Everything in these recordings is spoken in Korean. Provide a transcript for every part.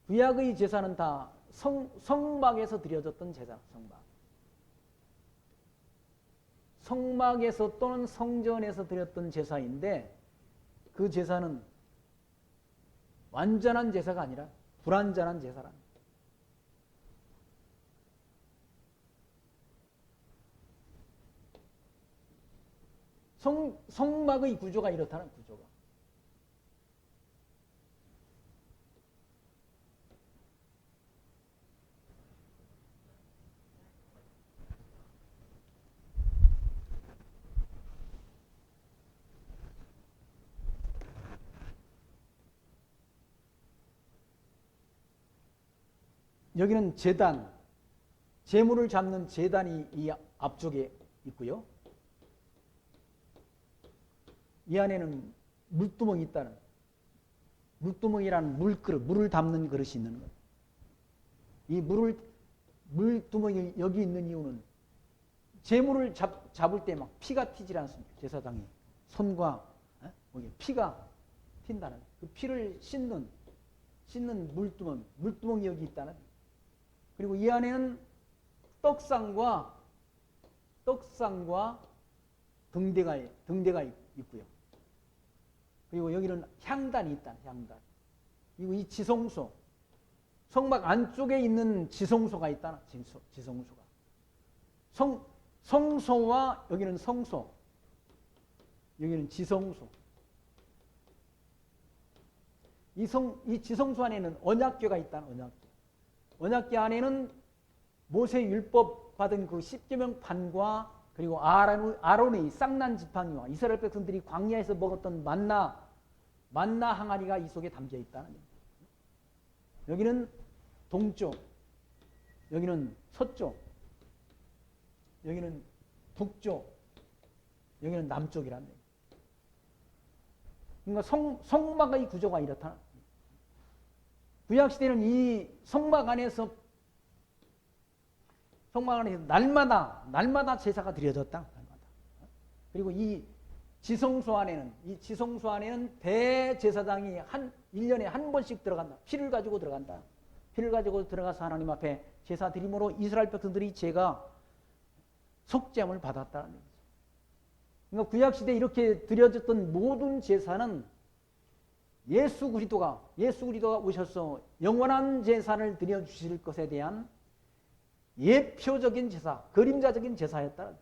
구약의 제사는 다 성막에서 드려졌던 제사, 성막. 성막에서 또는 성전에서 드렸던 제사인데 그 제사는 완전한 제사가 아니라 불완전한 제사랍니다. 성막의 구조가 이렇다는 구조가. 여기는 제단, 제물을 잡는 제단이 이 앞쪽에 있고요. 이 안에는 물두멍이 있다는, 물두멍이라는 물그릇, 물을 담는 그릇이 있는 거예요. 이 물두멍이 여기 있는 이유는 제물을 잡을 때 막 피가 튀질 않습니다. 제사장이 손과 여기 피가 튄다는, 그 피를 씻는 물두멍이 여기 있다는. 그리고 이 안에는 떡상과 등대가 있고요. 그리고 여기는 향단이 있다. 향단. 그리고 이 지성소, 성막 안쪽에 있는 지성소가 있다. 지성소가. 성소와 여기는 성소, 여기는 지성소. 이 지성소 안에는 언약궤가 있다. 언약궤 안에는 모세 율법 받은 그 십계명판과 그리고 아론의 쌍난 지팡이와 이스라엘 백성들이 광야에서 먹었던 만나 항아리가 이 속에 담겨 있다는 겁니다. 여기는 동쪽, 여기는 서쪽, 여기는 북쪽, 여기는 남쪽이라는 겁니다. 그러니까 성막의 구조가 이렇다. 구약시대는 이 성막 안에서 날마다 제사가 드려졌다. 날마다. 그리고 이 지성소 안에는 대제사장이 1년에 한 번씩 들어간다. 피를 가지고 들어간다. 피를 가지고 들어가서 하나님 앞에 제사 드림으로 이스라엘 백성들이 죄가 속죄함을 받았다는 거죠. 그러니까 구약시대에 이렇게 드려졌던 모든 제사는 예수 그리스도가 오셔서 영원한 제사를 드려주실 것에 대한 예표적인 제사, 그림자적인 제사였다.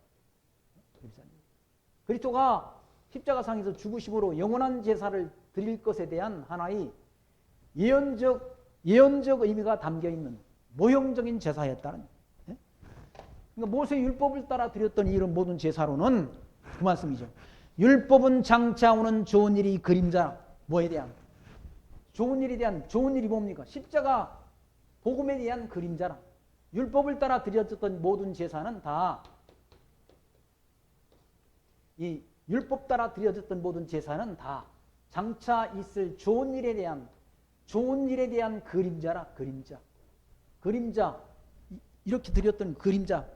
그리스도가 십자가상에서 죽으심으로 영원한 제사를 드릴 것에 대한 하나의 예언적 의미가 담겨있는 모형적인 제사였다는. 그러니까 모세 율법을 따라 드렸던 이런 모든 제사로는 그 말씀이죠. 율법은 장차 오는 좋은 일이 그림자. 뭐에 대한? 좋은 일이 뭡니까? 십자가 복음에 대한 그림자라. 율법을 따라 드려졌던 모든 제사는 다 이 율법 따라 드려졌던 모든 제사는 다 장차 있을 좋은 일에 대한 그림자라. 그림자 이렇게 드렸던 그림자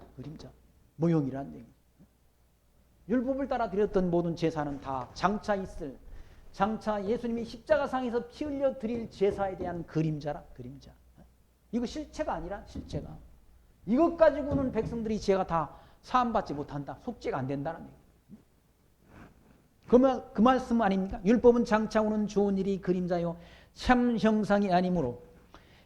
모형이라는 얘기죠. 율법을 따라 드렸던 모든 제사는 다 장차 예수님이 십자가상에서 피 흘려 드릴 제사에 대한 그림자. 이거 실체가 아니라 실체가. 이것 가지고는 백성들이 죄가 다 사함받지 못한다. 속죄가 안 된다는 얘기예요. 그 말씀 아닙니까? 율법은 장차 오는 좋은 일이 그림자요 참 형상이 아니므로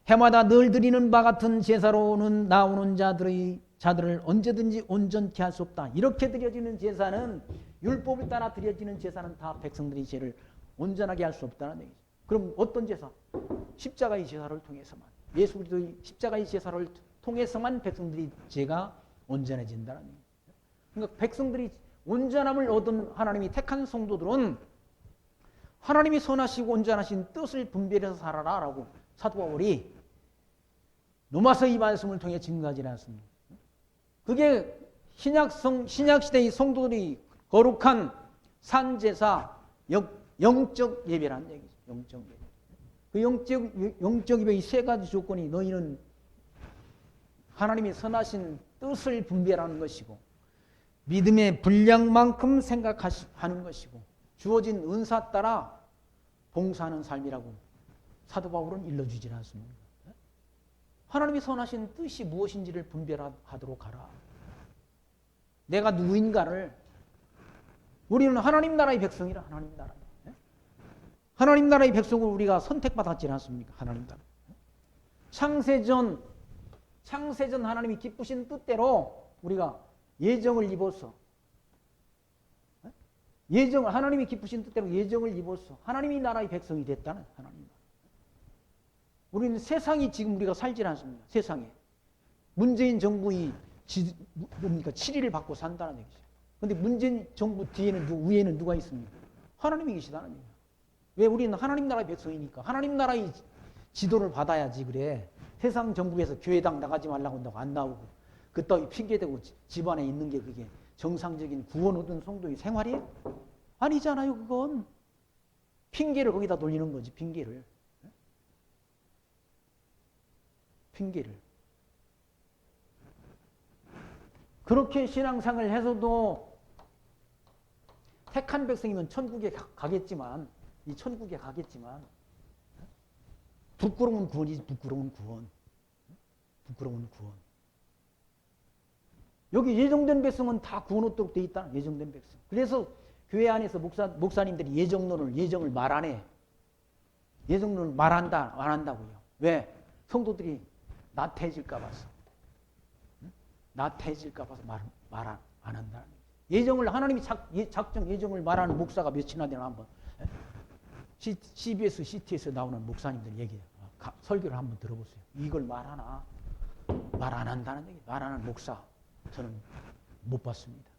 해마다 늘 드리는 바 같은 제사로는 나오는 자들을 언제든지 온전케 할 수 없다. 이렇게 드려지는 제사는, 율법을 따라 드려지는 제사는 다 백성들이 죄를 온전하게 할 수 없다는 얘기죠. 그럼 어떤 제사? 십자가의 제사를 통해서만, 예수 그리스도의 십자가의 제사를 통해서만 백성들이 죄가 온전해진다는 얘기죠. 그러니까 백성들이 온전함을 얻은 하나님이 택한 성도들은 하나님이 선하시고 온전하신 뜻을 분별해서 살아라 라고 사도 바울이 로마서 이 말씀을 통해 증거하지 않습니다. 그게 신약시대의 성도들이 거룩한 산제사, 영적 예배라는 얘기죠. 영적 예배. 그 영적 예배의 세 가지 조건이 너희는 하나님이 선하신 뜻을 분별하는 것이고 믿음의 분량만큼 생각하는 것이고 주어진 은사 따라 봉사하는 삶이라고 사도 바울은 일러주지 않습니다. 하나님이 선하신 뜻이 무엇인지를 분별하도록 하라. 내가 누구인가를. 우리는 하나님 나라의 백성이라. 하나님 나라. 하나님 나라의 백성을 우리가 선택받았지 않습니까? 하나님 나라. 창세전 하나님이 기쁘신 뜻대로 우리가 예정을 입어서 하나님이 기쁘신 뜻대로 예정을 입어서 하나님의 나라의 백성이 됐다는 하나님. 우리는 세상이 지금 우리가 살지 않습니다. 세상에 문재인 정부의 뭡니까? 치리를 받고 산다는 얘기죠. 그런데 문재인 정부 뒤에는 위에는 누가 있습니까? 하나님이 계시다는 얘기예요. 왜? 우리는 하나님 나라의 백성이니까 하나님 나라의 지도를 받아야지. 그래. 세상 정부에서 교회당 나가지 말라고 한다고 안 나오고 그 따위 핑계대고 집안에 있는 게 그게 정상적인 구원 얻은 성도의 생활이에요? 아니잖아요. 그건 핑계를 거기다 돌리는 거지. 핑계를. 그렇게 신앙생활을 해서도 택한 백성이면 천국에 가겠지만 부끄러운 구원이지. 부끄러운 구원. 여기 예정된 백성은 다 구원 얻도록 되어 있다. 예정된 백성. 그래서 교회 안에서 목사님들이 예정을 말 안 해. 예정론을 안 한다고요. 왜? 성도들이 나태해질까 봐서. 나태해질까 봐서 말 안 한다는 얘기죠. 예정을 하나님이 작정 예정을 말하는 목사가 몇이나 되나 한번 CBS, CT에서 나오는 목사님들 얘기해요. 설교를 한번 들어보세요. 이걸 말하나? 말 안 한다는 얘기. 말하는 목사 저는 못 봤습니다.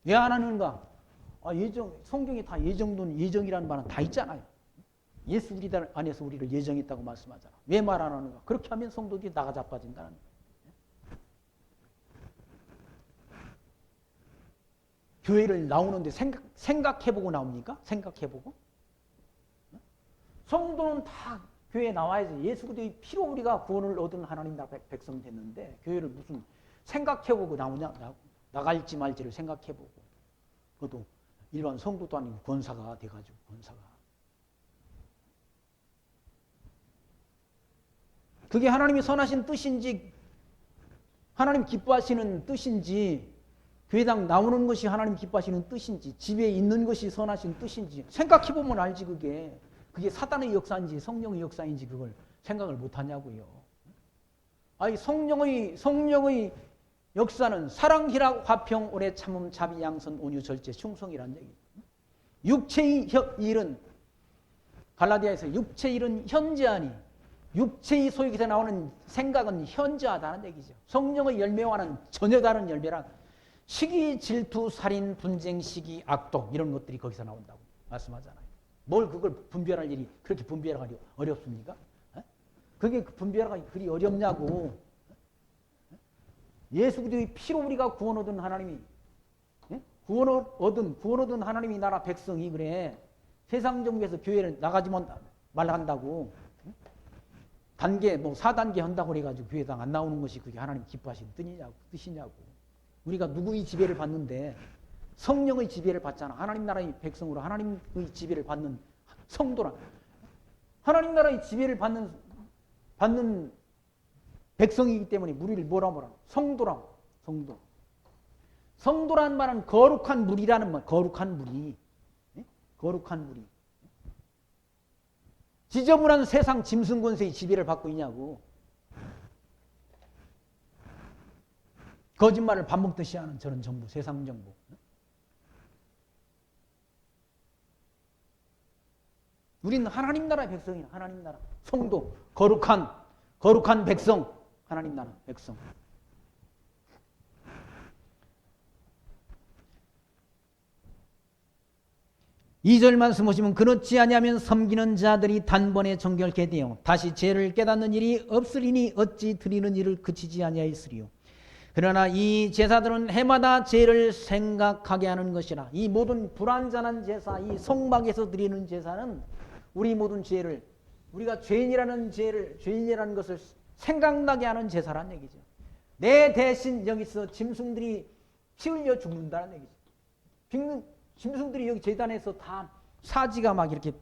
왜 안 하는가? 성경에 다 예정이라는 말은 다 있잖아요. 예수 우리 안에서 우리를 예정했다고 말씀하잖아. 왜 말 안 하는가? 그렇게 하면 성도들이 나가 자빠진다는 거예요. 교회를 나오는데 생각해보고 나옵니까? 생각해보고? 성도는 다 교회에 나와야지. 예수 그리스도의 피로 우리가 구원을 얻은 하나님 나라 백성 됐는데 교회를 무슨 생각해보고 나오냐? 나갈지 말지를 생각해보고. 그것도 일반 성도도 아니고 권사가 돼가지고 권사가. 그게 하나님이 선하신 뜻인지 하나님 기뻐하시는 뜻인지 교회당 나오는 것이 하나님 기뻐하시는 뜻인지 집에 있는 것이 선하신 뜻인지 생각해보면 알지. 그게 사단의 역사인지 성령의 역사인지 그걸 생각을 못하냐고요. 아니 성령의 역사는 사랑, 희락, 화평, 오래 참음, 자비, 양선, 온유, 절제, 충성이라는 얘기죠. 육체의 일은 갈라디아에서 육체의 일은 현재하니 육체의 소유에서 나오는 생각은 현저하다는 얘기죠. 성령의 열매와는 전혀 다른 열매라. 시기, 질투, 살인, 분쟁, 시기, 악독 이런 것들이 거기서 나온다고 말씀하잖아요. 뭘 그걸 분별할 일이 그렇게 분별하기 어렵습니까? 그게 분별하기 그리 어렵냐고. 예수 그리스도의 피로 우리가 구원 얻은 하나님이 구원 얻은 하나님이 나라 백성이 그래 세상 정부에서 교회를 나가지 말라 한다고 단계 4단계 한다고 그래가지고 교회당 안 나오는 것이 그게 하나님 기뻐하시는 뜻이냐고. 우리가 누구의 지배를 받는데 성령의 지배를 받잖아. 하나님 나라의 백성으로 하나님의 지배를 받는 성도란 하나님 나라의 지배를 받는 백성이기 때문에 우리를 뭐라 성도라. 성도란 말은 거룩한 무리라는 말. 거룩한 무리. 지저분한 세상 짐승 권세의 지배를 받고 있냐고. 거짓말을 밥 먹듯이 하는 저런 정부, 세상 정부. 우리는 하나님 나라의 백성이야. 하나님 나라. 성도, 거룩한 백성. 하나님 나라 백성. 2절 말씀 보시면 그렇지 아니하면 섬기는 자들이 단번에 정결케 되어 다시 죄를 깨닫는 일이 없으리니 어찌 드리는 일을 그치지 아니하였으리요. 그러나 이 제사들은 해마다 죄를 생각하게 하는 것이라. 이 모든 불완전한 제사, 이 성막에서 드리는 제사는 우리 모든 죄를 우리가 죄인이라는 것을 생각나게 하는 제사란 얘기죠. 내 대신 여기서 짐승들이 피 흘려 죽는다는 얘기죠. 짐승들이 여기 제단에서 다 사지가 막 이렇게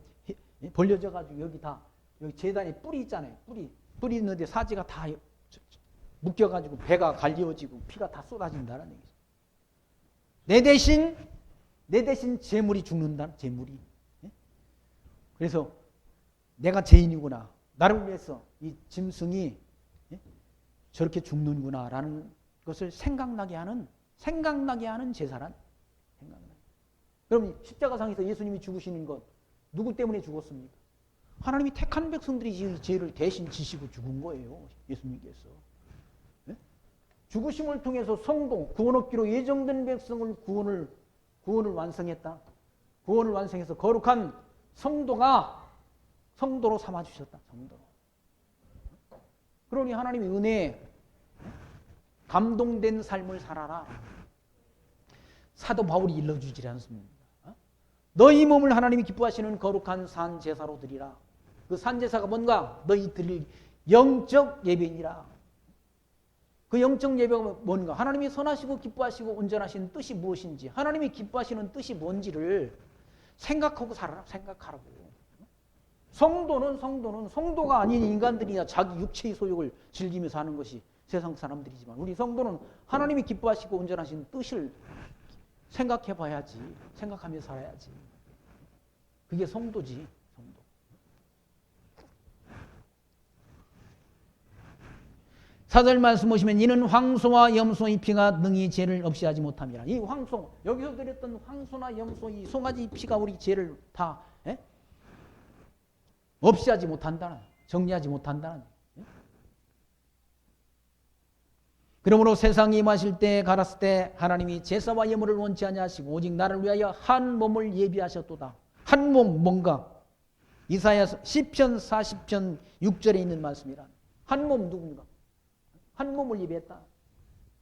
벌려져 가지고 여기 제단에 뿔이 있잖아요. 뿔이 있는데 사지가 다 묶여가지고 배가 갈려지고 피가 다 쏟아진다는 얘기죠. 내 대신 재물이 죽는다. 재물이. 그래서 내가 죄인이구나. 나를 위해서 이 짐승이 저렇게 죽는구나라는 것을 생각나게 하는 제사란. 생각나게. 그럼 십자가상에서 예수님이 죽으시는 것 누구 때문에 죽었습니까? 하나님이 택한 백성들이 죄를 대신 지시고 죽은 거예요. 예수님께서. 죽으심을 통해서 성도, 구원 얻기로 예정된 백성을 구원을 완성했다. 구원을 완성해서 거룩한 성도로 삼아주셨다. 성도로. 그러니 하나님의 은혜에 감동된 삶을 살아라. 사도 바울이 일러주지 않습니다. 너희 몸을 하나님이 기뻐하시는 거룩한 산제사로 드리라. 그 산제사가 뭔가? 너희 드릴 영적 예배니라. 그 영적 예배가 뭔가? 하나님이 선하시고 기뻐하시고 온전하신 뜻이 무엇인지, 하나님이 기뻐하시는 뜻이 뭔지를 생각하고 살아라. 생각하라고. 성도가 아닌 인간들이나 자기 육체의 소욕을 즐기며 사는 것이 세상 사람들이지만, 우리 성도는 하나님이 기뻐하시고 온전하신 뜻을 생각해 봐야지. 생각하며 살아야지. 그게 성도지. 성도. 사절 말씀 보시면 이는 황소와 염소의 피가 능히 죄를 없이 하지 못함이라. 이 황소, 여기서 드렸던 황소나 염소 이 송아지 피가 우리 죄를 다 없이 하지 못한다는, 정리하지 못한다는. 그러므로 세상이 임하실 때 가랐을 때 하나님이 제사와 예물을 원치 아니하시고 오직 나를 위하여 한 몸을 예비하셨도다. 한 몸 뭔가? 이사야서 시편 40편 6절에 있는 말씀이라. 한 몸 누군가? 한 몸을 예비했다.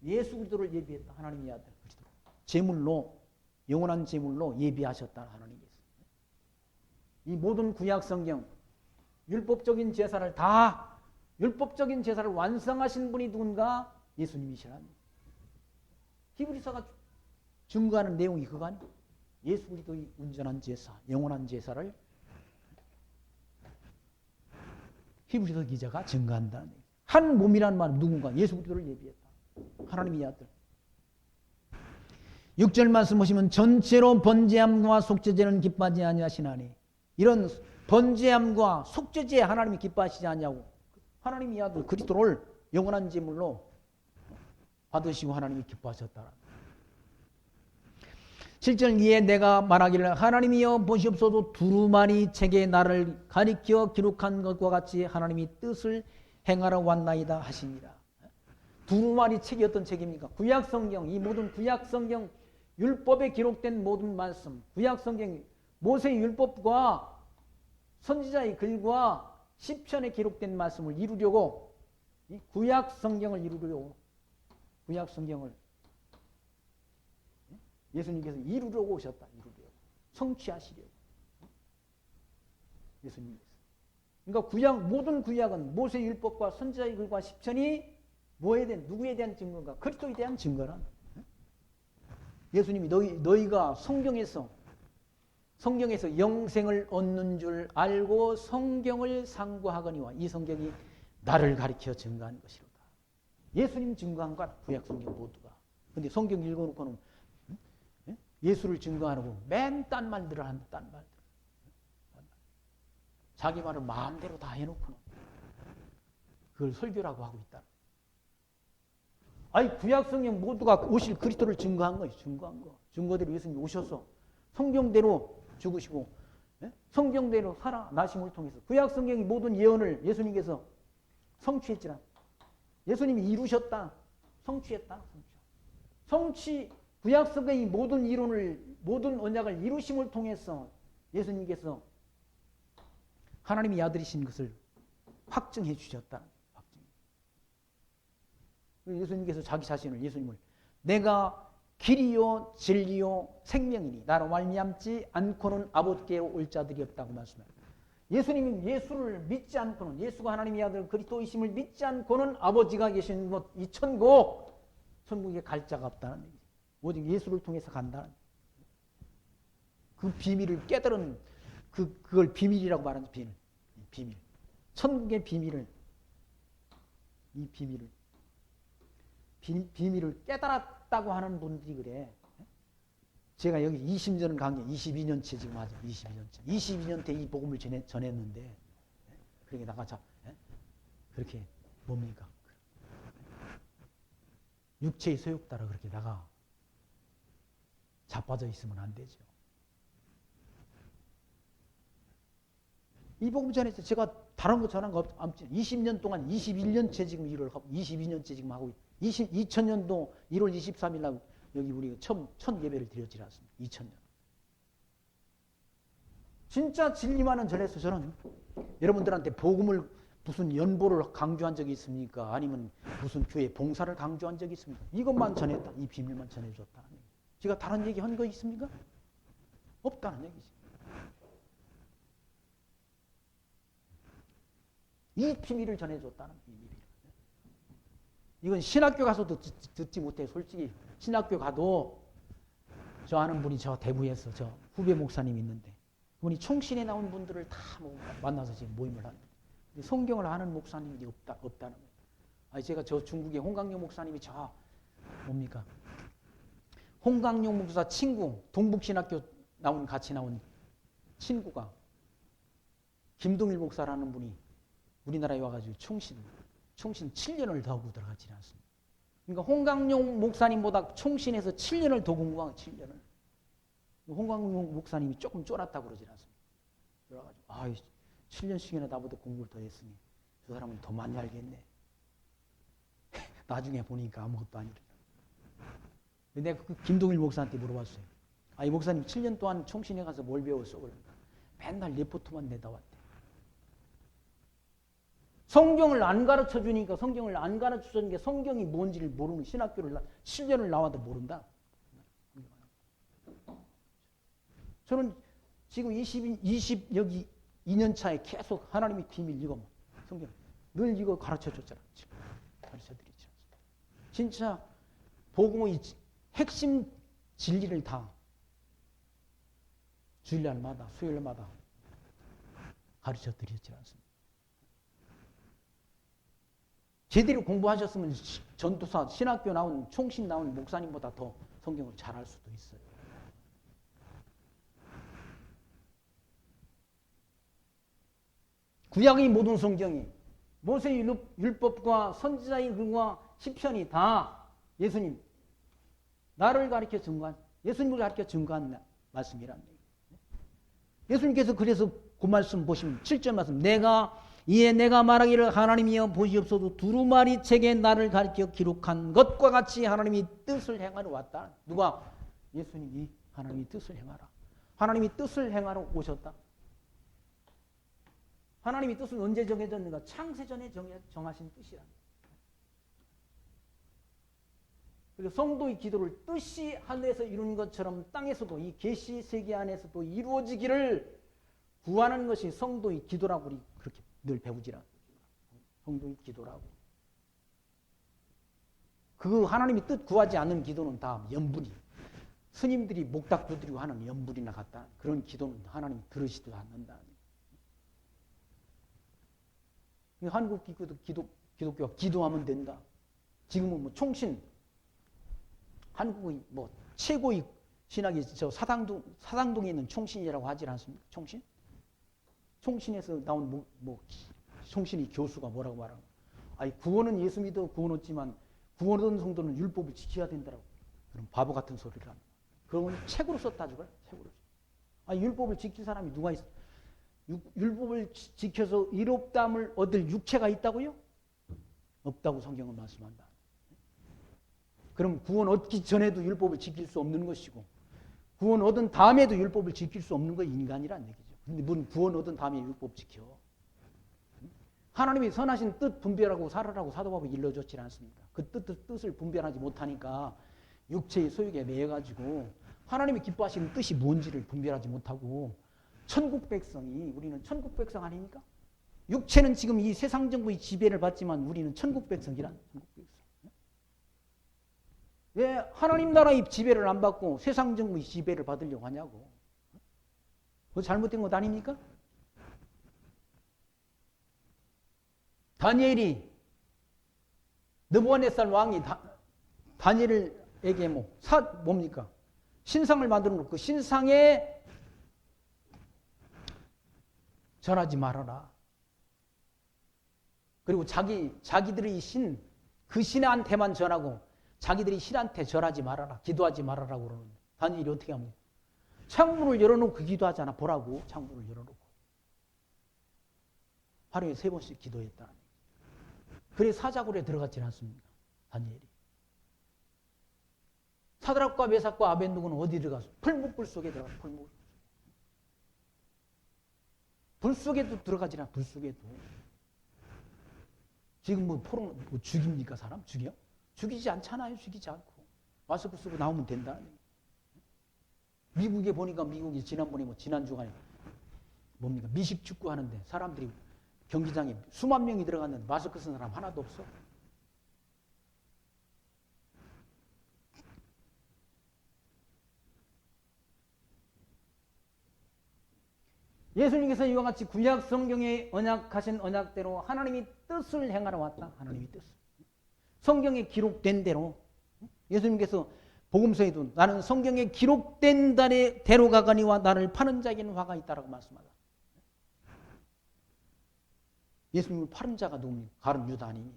예수 그리스도를 예비했다. 하나님의 아들 그리스도. 제물로, 영원한 제물로 예비하셨다. 하나님께서. 이 모든 구약 성경 율법적인 제사를 완성하신 분이 누군가? 예수님이시라는. 히브리서가 증거하는 내용이 그거 아니에요. 예수 그리스도의 온전한 제사, 영원한 제사를 히브리서 기자가 증거한다는 얘기예요. 한 몸이라는 말은 누군가? 예수 그리스도를 예비했다. 하나님의 아들. 6절 말씀 보시면 전체로 번제함과 속죄제는 기뻐하지 아니하시나니. 이런 번제함과 속죄제 하나님이 기뻐하시지 아니하고 하나님의 아들 그리스도를 영원한 제물로 받으시고 하나님이 기뻐하셨다. 7절 위에 내가 말하기를 하나님이여 보시옵소서 두루마리 책에 나를 가리켜 기록한 것과 같이 하나님이 뜻을 행하러 왔나이다 하시니라. 두루마리 책이 어떤 책입니까? 구약성경, 이 모든 구약성경 율법에 기록된 모든 말씀, 구약성경 모세의 율법과 선지자의 글과 시편에 기록된 말씀을 이루려고, 이 구약성경을 이루려고, 구약성경을 예수님께서 이루려고 오셨다. 이루려고. 성취하시려고. 예수님께서. 그러니까 모든 구약은 모세의 율법과 선지자의 글과 시편이 뭐에 대한, 누구에 대한 증거인가? 그리스도에 대한 증거란. 예수님이 너희가 성경에서 영생을 얻는 줄 알고 성경을 상고하거니와 이 성경이 나를 가리켜 증거한 것이로다. 예수님 증거한 것 구약성경 모두가. 근데 성경 읽어놓고는 예수를 증거하라고 맨 딴 말들을 한다. 딴 말들. 자기 말을 마음대로 다 해놓고는 그걸 설교라고 하고 있다. 아니 구약성경 모두가 오실 그리스도를 증거한 거예요. 증거한 거. 증거대로 예수님이 오셔서 성경대로 죽으시고 성경대로 살아나심을 통해서 구약성경이 모든 예언을 예수님께서 성취했지라. 예수님이 이루셨다. 성취했다. 구약성경이 모든 이론을, 모든 언약을 이루심을 통해서 예수님께서 하나님의 아들이신 것을 확증해 주셨다. 예수님께서 자기 자신을, 예수님을 내가 길이요 진리요 생명이니 나로 말미암지 않고는 아버지께로 올 자들이 없다고 말씀해요. 예수님이 예수를 믿지 않고는, 예수가 하나님의 아들 그리스도이심을 믿지 않고는 아버지가 계신 것, 이 천국에 갈 자가 없다는 얘기죠. 오직 예수를 통해서 간다는. 그 비밀을 깨달은, 그걸 비밀이라고 말하는 비밀. 천국의 비밀을 이 비밀을 깨달았다고 하는 분들이 그래. 제가 여기 20년 강의, 22년째 지금 하죠. 22년째. 22년 때 이 복음을 전했는데, 그렇게 나가자. 그렇게 뭡니까? 육체의 소욕 따라 그렇게 나가 자빠져 있으면 안 되죠. 이 복음 전에서 제가 다른 거 전한 거 없죠. 20년 동안 21년째 지금 일을 하고 22년째 지금 하고 2000년도 1월 23일 날 여기 우리가 처음 첫 예배를 드렸지 않습니까? 2000년. 진짜 진리만은 전해서 저는 여러분들한테 복음을 무슨 연보를 강조한 적이 있습니까? 아니면 무슨 교회 봉사를 강조한 적이 있습니까? 이것만 전했다. 이 비밀만 전해줬다. 제가 다른 얘기 한 거 있습니까? 없다는 얘기지. 이 비밀을 전해줬다는 비밀이에요. 이건 신학교 가서도 듣지 못해. 솔직히 신학교 가도 저 아는 분이 저 대구에서 저 후배 목사님 있는데 그분이 총신에 나온 분들을 다 만나서 지금 모임을 하는데 성경을 아는 목사님이 없다는 거예요. 아니 제가 저 중국의 홍강용 목사님이 저 뭡니까? 홍강용 목사 친구 동북신학교 같이 나온 친구가 김동일 목사라는 분이 우리나라에 와가지고 총신 7년을 더 하고 들어가지 않습니다. 그러니까 홍강용 목사님보다 총신에서 7년을 더 공부한 7년을. 홍강용 목사님이 조금 쫄았다고 그러지 않습니다. 그래가지고 7년씩이나 나보다 공부를 더 했으니 저 사람은 더 많이 알겠네. 나중에 보니까 아무것도 아니라. 근데 내가 그 김동일 목사한테 물어봤어요. 이 목사님 7년 동안 총신에 가서 뭘 배웠어? 그러니까 맨날 리포트만 내다 왔대. 성경을 안 가르쳐 주니까 성경을 안 가르쳐 주는 게 성경이 뭔지를 모르는 신학교를 7년을 나와도 모른다. 저는 지금 여기 2년 차에 계속 하나님의 비밀 이거 성경 늘 이거 가르쳐 줬잖아. 가르쳐 드리죠. 진짜 복음의 핵심 진리를 다 주일날마다 수요일마다 가르쳐 드렸지 않습니까? 제대로 공부하셨으면 전도사, 신학교 나온 총신 나온 목사님보다 더 성경을 잘할 수도 있어요. 구약의 모든 성경이 모세의 율법과 선지자의 글과 시편이 다 예수님 나를 가르쳐 증거한 예수님을 가르쳐 증거한 말씀이란 얘기예요. 예수님께서 그래서 그 말씀 보시면 7절 말씀 내가 말하기를 하나님이여 보시옵소서 두루마리 책에 나를 가르쳐 기록한 것과 같이 하나님이 뜻을 행하러 왔다. 누가? 예수님이 하나님이 뜻을 행하라. 하나님이 뜻을 행하러 오셨다. 하나님이 뜻은 언제 정해졌는가? 창세전에 정하신 뜻이라. 그리고 성도의 기도를 뜻이 하늘에서 이룬 것처럼 땅에서도 이 계시 세계 안에서도 이루어지기를 구하는 것이 성도의 기도라고 우리 그렇게 늘 배우지라. 성도의 기도라고. 그 하나님이 뜻 구하지 않는 기도는 다 연불이. 스님들이 목닥 두드리고 하는 연불이나 같다. 그런 기도는 하나님이 들으시도 않는다. 한국 기독교가 기도하면 된다. 지금은 뭐 총신, 한국의 뭐 최고의 신학이 저 사당동에 있는 총신이라고 하지 않습니까? 총신? 총신에서 나온 총신이 교수가 뭐라고 말하는 거야? 구원은 예수 믿어 구원 얻지만 구원 얻은 성도는 율법을 지켜야 된다라고. 그럼 바보 같은 소리를 합니다. 그러면 책으로 썼다 저걸? 책으로. 율법을 지킬 사람이 누가 있어? 율법을 지켜서 의롭다함을 얻을 육체가 있다고요? 없다고 성경은 말씀한다. 그럼 구원 얻기 전에도 율법을 지킬 수 없는 것이고 구원 얻은 다음에도 율법을 지킬 수 없는 거 인간이란 얘기죠. 근데 뭔 구원 얻은 다음에 율법 지켜? 하나님이 선하신 뜻 분별하고 살아라고 사도바울이 일러줬지 않습니까? 그 뜻을 분별하지 못하니까 육체의 소욕에 매여가지고 하나님이 기뻐하시는 뜻이 뭔지를 분별하지 못하고 천국 백성이 우리는 천국 백성 아닙니까? 육체는 지금 이 세상 정부의 지배를 받지만 우리는 천국 백성이란 천국 백성. 왜 하나님 나라의 지배를 안 받고 세상 정부의 지배를 받으려고 하냐고. 그거 잘못된 것 아닙니까? 다니엘이 느부갓네살 왕이 다니엘에게 뭡니까? 신상을 만들어 놓고 그 신상에 절하지 말아라. 그리고 자기들의 그 신한테만 절하고 자기들이 신한테 절하지 말아라. 기도하지 말아라고 그러는데 다니엘이 어떻게 합니까? 창문을 열어놓고 기도하잖아. 보라고 창문을 열어놓고. 하루에 3번씩 기도했다. 그래 사자굴에 들어갔지 않습니까? 다니엘이. 사드락과 메삭과 아벤누고는 어디 들어가서? 풀무불 속에 들어가서 풀무불. 불 속에도 들어가지 않아. 불 속에도. 지금 포로 죽입니까? 사람 죽여? 죽이지 않잖아요. 죽이지 않고. 마스크 쓰고 나오면 된다. 미국에 보니까 미국이 지난번에 지난주간에 뭡니까? 미식 축구 하는데 사람들이 경기장에 수만 명이 들어갔는데 마스크 쓴 사람 하나도 없어. 예수님께서 이와 같이 구약 성경에 언약하신 언약대로 하나님이 뜻을 행하러 왔다. 하나님이 뜻을. 성경에 기록된 대로 예수님께서 복음서에도 나는 성경에 기록된 대로 가거니와 나를 파는 자에게는 화가 있다라고 말씀하다. 예수님을 파는 자가 누굽니까? 가룟 유다 아닙니까?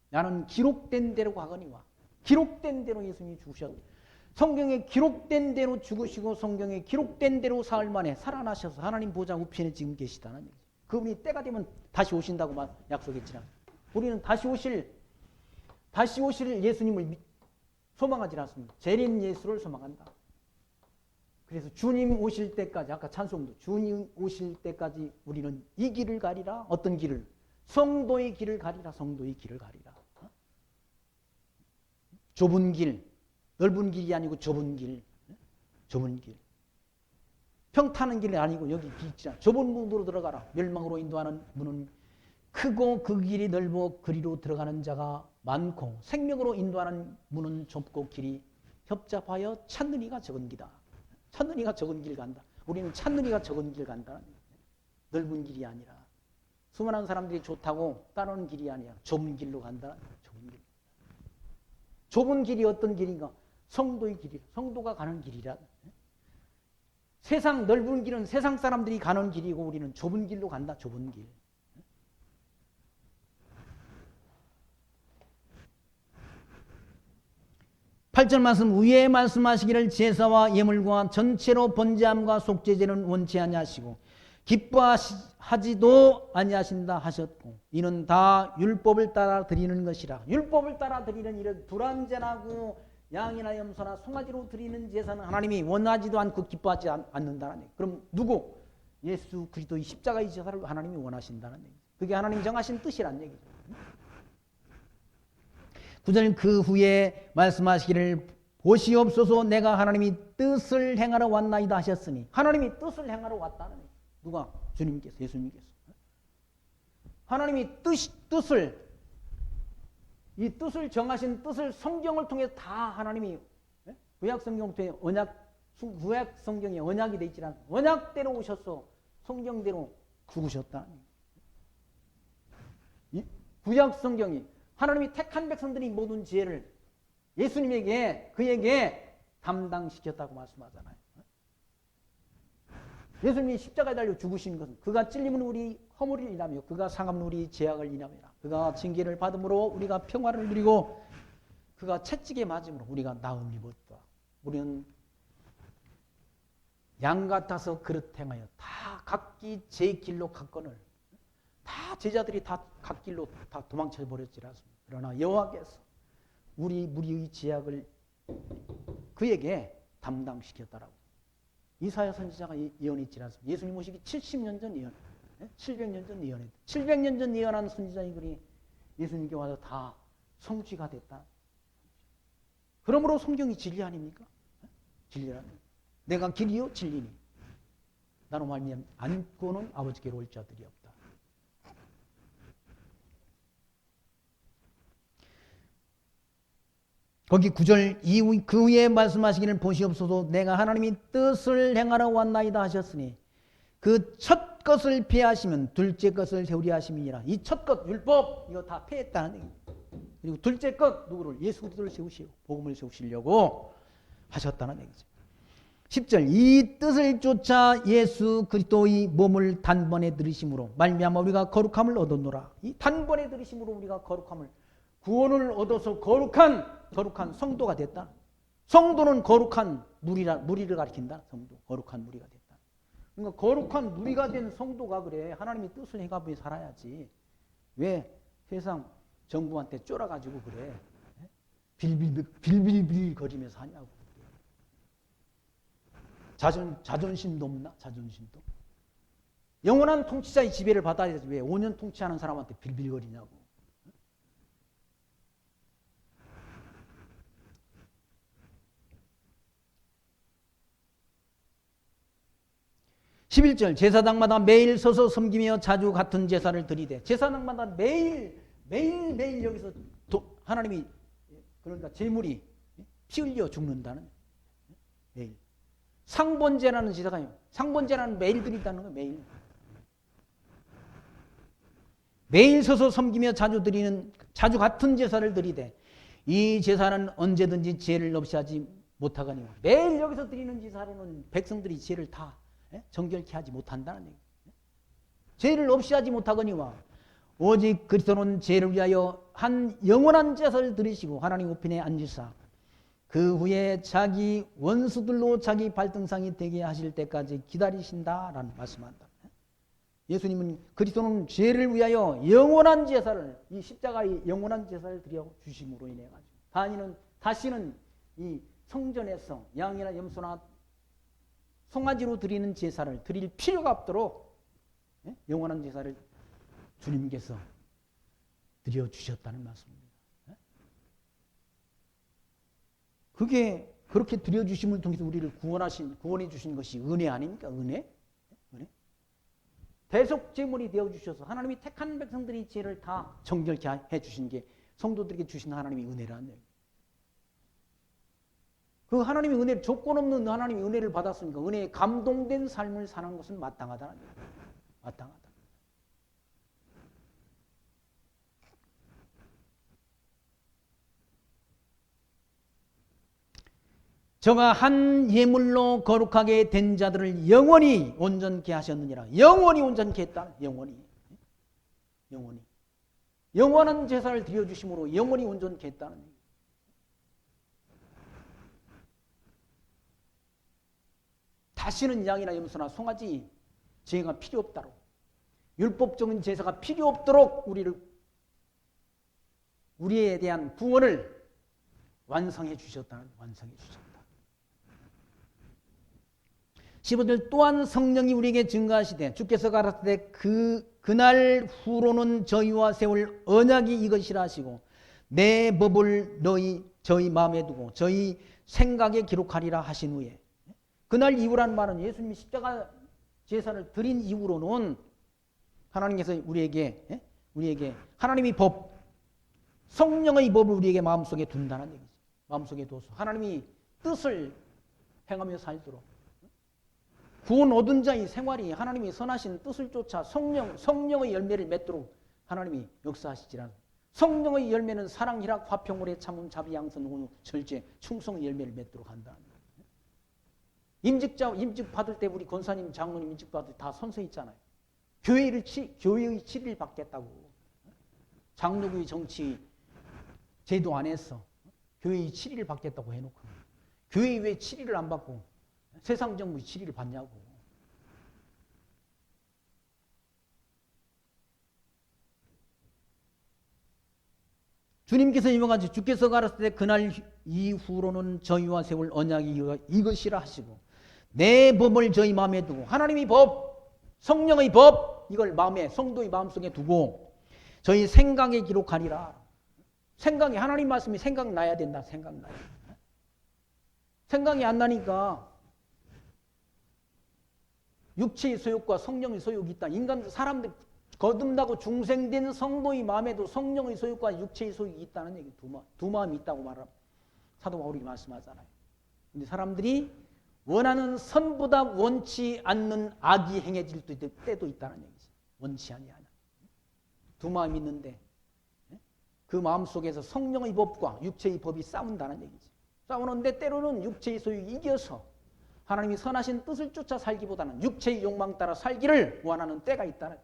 나는 기록된 대로 가거니와 기록된 대로 예수님이 죽으셨다. 성경에 기록된 대로 죽으시고 성경에 기록된 대로 사흘 만에 살아나셔서 하나님 보좌 우편에 지금 계시다는 얘기죠. 그분이 때가 되면 다시 오신다고 약속했지만 우리는 다시 오실 예수님을 소망하지 않습니다. 재림 예수를 소망한다. 그래서 주님 오실 때까지 아까 찬송도 주님 오실 때까지 우리는 이 길을 가리라. 어떤 길을? 성도의 길을 가리라. 성도의 길을 가리라. 좁은 길, 넓은 길이 아니고 좁은 길. 좁은 길. 평 타는 길이 아니고 여기 길이잖아. 좁은 문으로 들어가라. 멸망으로 인도하는 문은 크고 그 길이 넓어 그리로 들어가는 자가 많고 생명으로 인도하는 문은 좁고 길이 협잡하여 찾는 이가 적은 기다. 찾는 이가 적은 길 간다. 우리는 찾는 이가 적은 길 간다. 넓은 길이 아니라 수많은 사람들이 좋다고 따르는 길이 아니야. 좁은 길로 간다. 좁은 길. 좁은 길이 어떤 길인가? 성도의 길이라. 성도가 가는 길이라. 세상 넓은 길은 세상 사람들이 가는 길이고 우리는 좁은 길로 간다. 좁은 길. 8절 말씀 위에 말씀하시기를 제사와 예물과 전체로 번제함과 속죄제는 원치 아니하시고 기뻐하지도 아니하신다 하셨고 이는 다 율법을 따라 드리는 것이라. 율법을 따라 드리는 이런 두란제나고 양이나 염소나 송아지로 드리는 제사는 하나님이 원하지도 않고 기뻐하지 않는다는 얘기. 그럼 누구? 예수 그리스도의 십자가의 제사를 하나님이 원하신다는 얘기. 그게 하나님 정하신 뜻이란 얘기죠. 9절 그 후에 말씀하시기를 보시옵소서 내가 하나님이 뜻을 행하러 왔나이다 하셨으니 하나님이 뜻을 행하러 왔다는 얘기. 누가? 주님께서 예수님께서. 하나님이 이 뜻을 정하신 뜻을 성경을 통해 다 하나님이 구약 성경을 통해 구약 성경에 언약이 되어 있지만 언약대로 오셔서 성경대로 죽으셨다. 구약 성경이 하나님이 택한 백성들이 모든 지혜를 그에게 담당시켰다고 말씀하잖아요. 예수님이 십자가에 달려 죽으신 것은 그가 찔림은 우리 허물을 인하며 그가 상함은 우리 죄악을 인하며 그가 징계를 받음으로 우리가 평화를 누리고 그가 채찍에 맞음으로 우리가 나음 입었다. 우리는 양 같아서 그릇 행하여 다 각기 제 길로 갔거늘 다 제자들이 다 각 길로 다 도망쳐 버렸지 않습니까? 그러나 여호와께서 우리의 죄악을 그에게 담당시켰다라고. 이사야 선지자가 예언했지 않습니까? 예수님 오시기 70년 전 예언, 700년 전 예언했다. 700년 전 예언한 선지자의 글이 예수님께 와서 다 성취가 됐다. 그러므로 성경이 진리 아닙니까? 진리라는. 내가 길이요 진리니 나로 말미암아 안고는 아버지께로 올 자들이 없다. 거기 9절 그 후에 말씀하시기를 보시옵소서 내가 하나님이 뜻을 행하러 왔나이다 하셨으니 그 첫 것을 폐하시면 둘째 것을 세우리 하심이니라. 이 첫 것 율법 이거 다 폐했다는 얘기입니다. 그리고 둘째 것 누구를? 예수 그리스도를 세우시고 복음을 세우시려고 하셨다는 얘기죠. 10절 이 뜻을 쫓아 예수 그리스도의 몸을 단번에 들이심으로 말미암아 우리가 거룩함을 얻었노라. 이 단번에 들이심으로 우리가 거룩함을 구원을 얻어서 거룩한 성도가 됐다. 성도는 거룩한 무리를 가리킨다. 성도 거룩한 무리가 됐다. 그러니까 거룩한 무리가 된 성도가 그래 하나님의 뜻을 해가며 살아야지. 왜 세상 정부한테 쫄아가지고 그래 빌빌 거리면서 하냐고. 자존심도 없나? 자존심도. 영원한 통치자의 지배를 받아야지 왜 5년 통치하는 사람한테 빌빌거리냐고. 11절 제사장마다 매일 서서 섬기며 자주 같은 제사를 드리되 제사장마다 매일 여기서 하나님이 그러니까 제물이 피 흘려 죽는다는 매일. 상번제라는 제사가 상번제라는 매일 드린다는 거예요. 매일 서서 섬기며 자주 같은 제사를 드리되 이 제사는 언제든지 죄를 없이 하지 못하거니와 매일 여기서 드리는 제사로는 백성들이 죄를 다 정결케 하지 못한다는 얘기예요. 죄를 없이 하지 못하거니와 오직 그리스도는 죄를 위하여 한 영원한 제사를 드리시고 하나님 우편에 앉으사 그 후에 자기 원수들로 자기 발등상이 되게 하실 때까지 기다리신다라는 말씀한다. 예수님은 그리스도는 죄를 위하여 영원한 제사를 이 십자가의 영원한 제사를 드려 주심으로 인해 가지고 다시는 이 성전에서 양이나 염소나 송아지로 드리는 제사를 드릴 필요가 없도록 영원한 제사를 주님께서 드려 주셨다는 말씀입니다. 그게 그렇게 드려 주심을 통해서 우리를 구원해 주신 것이 은혜 아닙니까? 은혜? 대속 제물이 되어 주셔서 하나님이 택한 백성들이 죄를 다 정결케 해 주신 게 성도들에게 주신 하나님의 은혜라는 얘기예요. 그 하나님의 은혜를 조건 없는 하나님의 은혜를 받았으니까 은혜에 감동된 삶을 사는 것은 마땅하다는 얘기예요. 마땅하다. 저가 한 예물로 거룩하게 된 자들을 영원히 온전케 하셨느니라. 영원히 온전케 했다. 영원히. 영원한 제사를 드려주심으로 영원히 온전케 했다는 얘기예요. 다시는 양이나 염소나 송아지 제가 필요 없다로 율법적인 제사가 필요 없도록 우리에 대한 구원을 완성해 주셨다. 15절 또한 성령이 우리에게 증거하시되 주께서 가라사대 그날 후로는 저희와 세울 언약이 이것이라 하시고 내 법을 저희 마음에 두고 저희 생각에 기록하리라 하신 후에 그날 이후란 말은 예수님이 십자가 제사를 드린 이후로는 하나님께서 우리에게 하나님의 법 성령의 법을 우리에게 마음속에 둔다는 얘기죠. 마음속에 둬서 하나님이 뜻을 행하며 살도록 구원 얻은 자의 생활이 하나님이 선하신 뜻을 쫓아 성령의 열매를 맺도록 하나님이 역사하시지라. 성령의 열매는 사랑, 희락, 화평, 오래 참음, 자비, 양선, 온유, 절제, 충성의 열매를 맺도록 한다. 임직 받을 때 우리 권사님, 장로님 임직 받을 때 다 선서했잖아요. 교회의 7일 받겠다고. 장로교의 정치 제도 안 했어. 교회의 7일을 받겠다고 해놓고 교회 왜 7일을 안 받고 세상 정부의 7일을 받냐고. 주님께서 이와같이 주께서 가라사대 때 그날 이후로는 저희와 세울 언약이 이것이라 하시고 내 법을 저희 마음에 두고 하나님의 법, 성령의 법 이걸 마음에 성도의 마음속에 두고 저희 생각에 기록하리라. 생각이 하나님 말씀이 생각나야 된다. 생각이 안 나니까 육체의 소욕과 성령의 소욕이 있다. 사람들 거듭나고 중생된 성도의 마음에도 성령의 소욕과 육체의 소욕이 있다는 얘기. 두 마음이 있다고 말합니다. 사도 바울이 말씀하잖아요. 근데 사람들이 원하는 선보다 원치 않는 악이 행해질 때도 있다는 얘기죠. 원치 아니하냐. 두 마음이 있는데 그 마음속에서 성령의 법과 육체의 법이 싸운다는 얘기지. 싸우는데 때로는 육체의 소유가 이겨서 하나님이 선하신 뜻을 쫓아 살기보다는 육체의 욕망 따라 살기를 원하는 때가 있다는,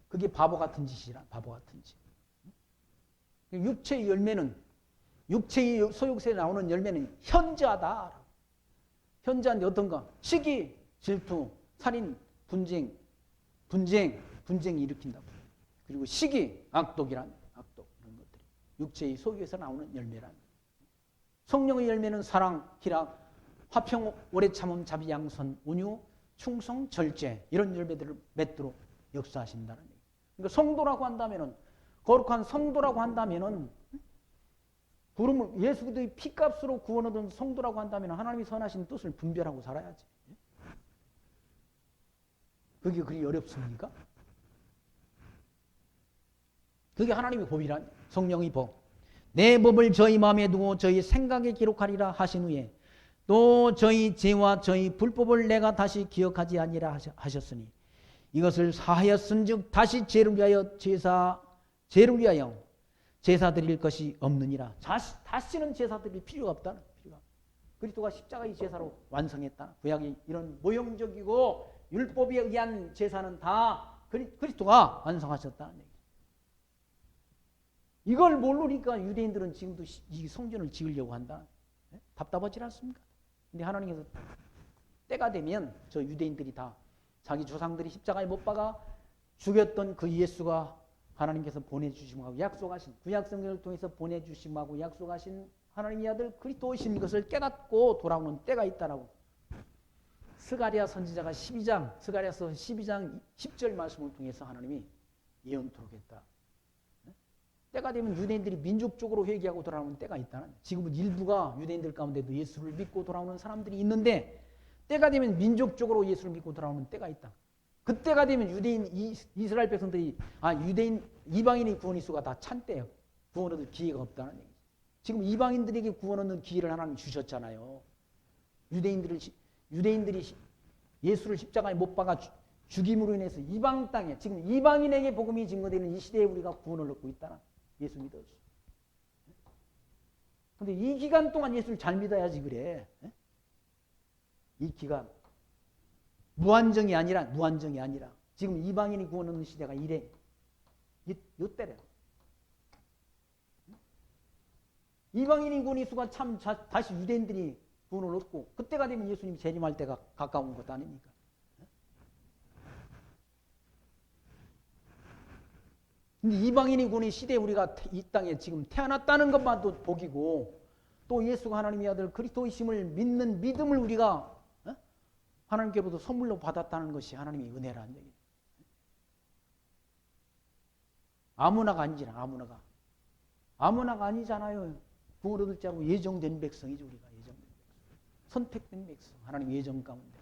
그게 바보 같은 짓이라. 바보 같은 짓. 육체의 열매는, 육체의 소욕에 나오는 열매는 현저하다. 현저한데 어떤가? 시기, 질투, 살인, 분쟁이 일으킨다고. 그리고 시기, 악독, 이런 것들이 육체의 소욕에서 나오는 열매란. 성령의 열매는 사랑, 희락, 화평, 오래 참음, 자비, 양선, 온유, 충성, 절제, 이런 열매들을 맺도록 역사하신다는 얘기. 그러니까 성도라고 한다면은, 거룩한 성도라고 한다면은, 구름을 예수 그리스도의 피값으로 구원 얻은 성도라고 한다면 하나님이 선하신 뜻을 분별하고 살아야지. 그게 그리 어렵습니까? 그게 하나님의 법이란, 성령의 법. 내 법을 저희 마음에 두고 저희 생각에 기록하리라 하신 후에 또 저희 죄와 저희 불법을 내가 다시 기억하지 아니라 하셨으니 이것을 사하였은즉 다시 죄를 위하여 제사 드릴 것이 없느니라. 다시는 제사 드릴 필요가 없다는, 필요가. 그리스도가 십자가의 제사로 완성했다. 구약이 이런 모형적이고 율법에 의한 제사는 다 그리스도가 완성하셨다는 얘기. 이걸 모르니까 유대인들은 지금도 이 성전을 지으려고 한다. 네? 답답하지 않습니까? 근데 하나님께서 때가 되면 저 유대인들이 다 자기 조상들이 십자가에 못 박아 죽였던 그 예수가 하나님께서 보내주심하고 약속하신, 구약성경을 통해서 보내주심하고 약속하신 하나님의 아들 그리스도이신 것을 깨닫고 돌아오는 때가 있다라고 스가랴 선지자가 12장 10절 말씀을 통해서 하나님이 예언토록 했다. 때가 되면 유대인들이 민족적으로 회개하고 돌아오는 때가 있다는, 지금은 일부가 유대인들 가운데도 예수를 믿고 돌아오는 사람들이 있는데 때가 되면 민족적으로 예수를 믿고 돌아오는 때가 있다. 그때가 되면 유대인, 이스라엘 백성들이, 유대인, 이방인의 구원 이수가 다 찬 때예요. 구원 얻을 기회가 없다는 얘기죠. 지금 이방인들에게 구원 얻는 기회를 하나님 주셨잖아요. 유대인들이 예수를 십자가에 못 박아 죽임으로 인해서 이방 땅에, 지금 이방인에게 복음이 증거되는 이 시대에 우리가 구원을 얻고 있다는, 예수 믿어야지. 근데 이 기간 동안 예수를 잘 믿어야지 그래. 이 기간. 무한정이 아니라 지금 이방인이 구원 얻는 시대가 이래. 요때래. 이방인이 구원 이수가 참 다시 유대인들이 구원을 얻고 그때가 되면 예수님이 재림할 때가 가까운 것 아닙니까? 근데 이방인이 구원의 시대에 우리가 이 땅에 지금 태어났다는 것만도 복이고, 또 예수가 하나님의 아들 그리스도이심을 믿는 믿음을 우리가 하나님께로부터 선물로 받았다는 것이 하나님의 은혜라는 얘기예요. 아무나가 아니잖아. 아무나가 아니잖아요. 구원 얻을 자로 예정된 백성이죠. 우리가 예정된 백성. 선택된 백성. 하나님 예정 가운데.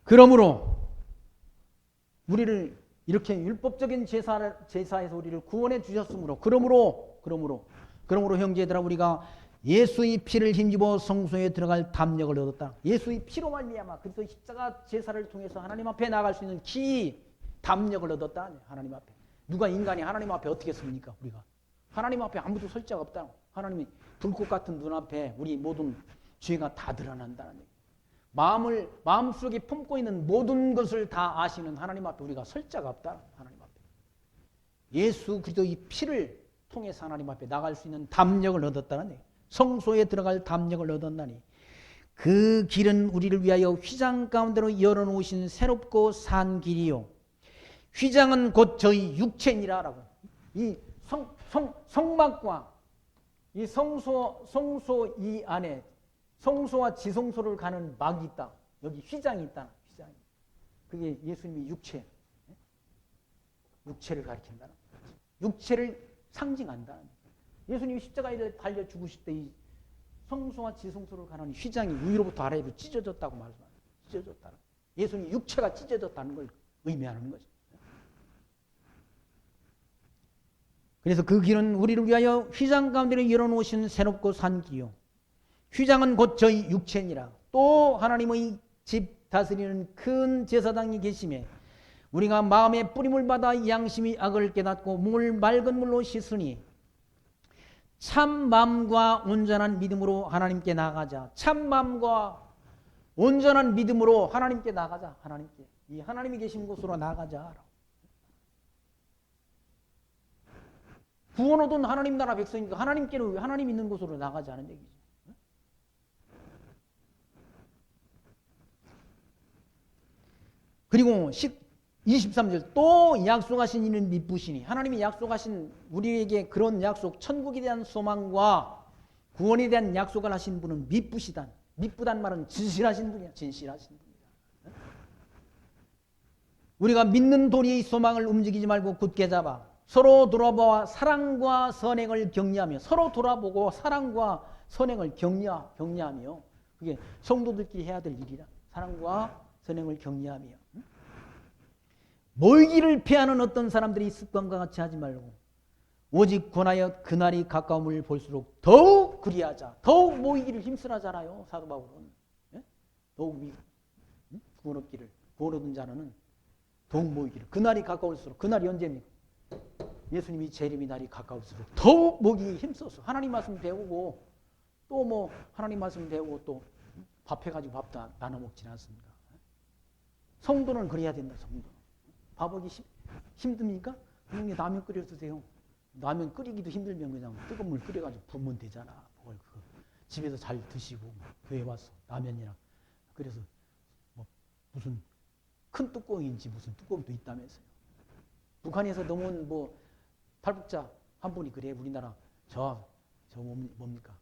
그러므로 우리를 이렇게 율법적인 제사에서 우리를 구원해 주셨으므로, 그러므로 형제들아, 우리가 예수의 피를 힘입어 성소에 들어갈 담력을 얻었다. 예수의 피로 말미암아 그리스도의 십자가 제사를 통해서 하나님 앞에 나갈 수 있는 담력을 얻었다. 하나님 앞에. 누가 인간이 하나님 앞에 어떻게 섭니까? 우리가 하나님 앞에 아무도 설 자가 없다. 하나님이 불꽃 같은 눈앞에 우리 모든 죄가 다 드러난다는 얘기. 마음속에 품고 있는 모든 것을 다 아시는 하나님 앞에 우리가 설 자가 없다. 하나님 앞에. 예수 그리스도의 피를 통해서 하나님 앞에 나갈 수 있는 담력을 얻었다는 얘기. 성소에 들어갈 담력을 얻었나니 그 길은 우리를 위하여 휘장 가운데로 열어놓으신 새롭고 산 길이요. 휘장은 곧 저희 육체니라라고. 이 성막과 이 성소 이 안에 성소와 지성소를 가는 막이 있다. 여기 휘장이 있다. 휘장이. 그게 예수님의 육체를 가리킨다는 거죠. 육체를 상징한다. 예수님이 십자가에 달려 죽으실 때 이 성소와 지성소를 가는 휘장이 위로부터 아래로 찢어졌다고 말씀합니다. 찢어졌다. 예수님 육체가 찢어졌다는 걸 의미하는 거죠. 그래서 그 길은 우리를 위하여 휘장 가운데로 열어놓으신 새롭고 산 길이요. 휘장은 곧 저희 육체니라. 또 하나님의 집 다스리는 큰 제사장이 계심에 우리가 마음의 뿌림을 받아 양심이 악을 깨닫고 몸을 맑은 물로 씻으니 참 마음과 온전한 믿음으로 하나님께 나아가자. 참 마음과 온전한 믿음으로 하나님께 나아가자. 하나님께. 이 하나님이 계신 곳으로 나아가자. 구원 얻은 하나님 나라 백성이니까 하나님께는 하나님 있는 곳으로 나가자는 얘기죠. 그리고 23절 또 약속하신 이는 미쁘시니 하나님이 약속하신 우리에게 그런 약속 천국에 대한 소망과 구원에 대한 약속을 하신 분은 미쁘시다. 미쁘단 말은 진실하신 분이야. 진실하신 분이다. 우리가 믿는 도리의 소망을 움직이지 말고 굳게 잡아 서로 돌아보아 사랑과 선행을 격려하며 서로 돌아보고 사랑과 선행을 격려하며 그게 성도들끼리 해야 될 일이라. 사랑과 선행을 격려하며 모이기를 피하는 어떤 사람들이 습관과 같이 하지 말고 오직 권하여 그날이 가까움을 볼수록 더욱 그리하자. 더욱 모이기를 힘쓰라잖아요. 사도 바울은. 더욱 구원 얻기를 구원 얻은 자는 더욱 모이기를. 그날이 가까울수록. 그날이 언제입니까? 예수님이 재림이 날이 가까울수록 더욱 모이기 힘써서 하나님 말씀 배우고 또 뭐 하나님 말씀 배우고 또 밥 해가지고 밥도 나눠 먹지는 않습니까? 성도는 그래야 된다. 성도는. 밥 하기 힘듭니까? 그냥 라면 끓여 드세요. 라면 끓이기도 힘들면 그냥 뜨거운 물 끓여가지고 부으면 되잖아. 그걸 집에서 잘 드시고 교회 와서 라면이랑 그래서 뭐 무슨 큰 뚜껑인지 무슨 뚜껑도 있다면서요. 북한에서 넘어온 뭐 탈북자 한 분이 그래. 우리나라 저 뭡니까?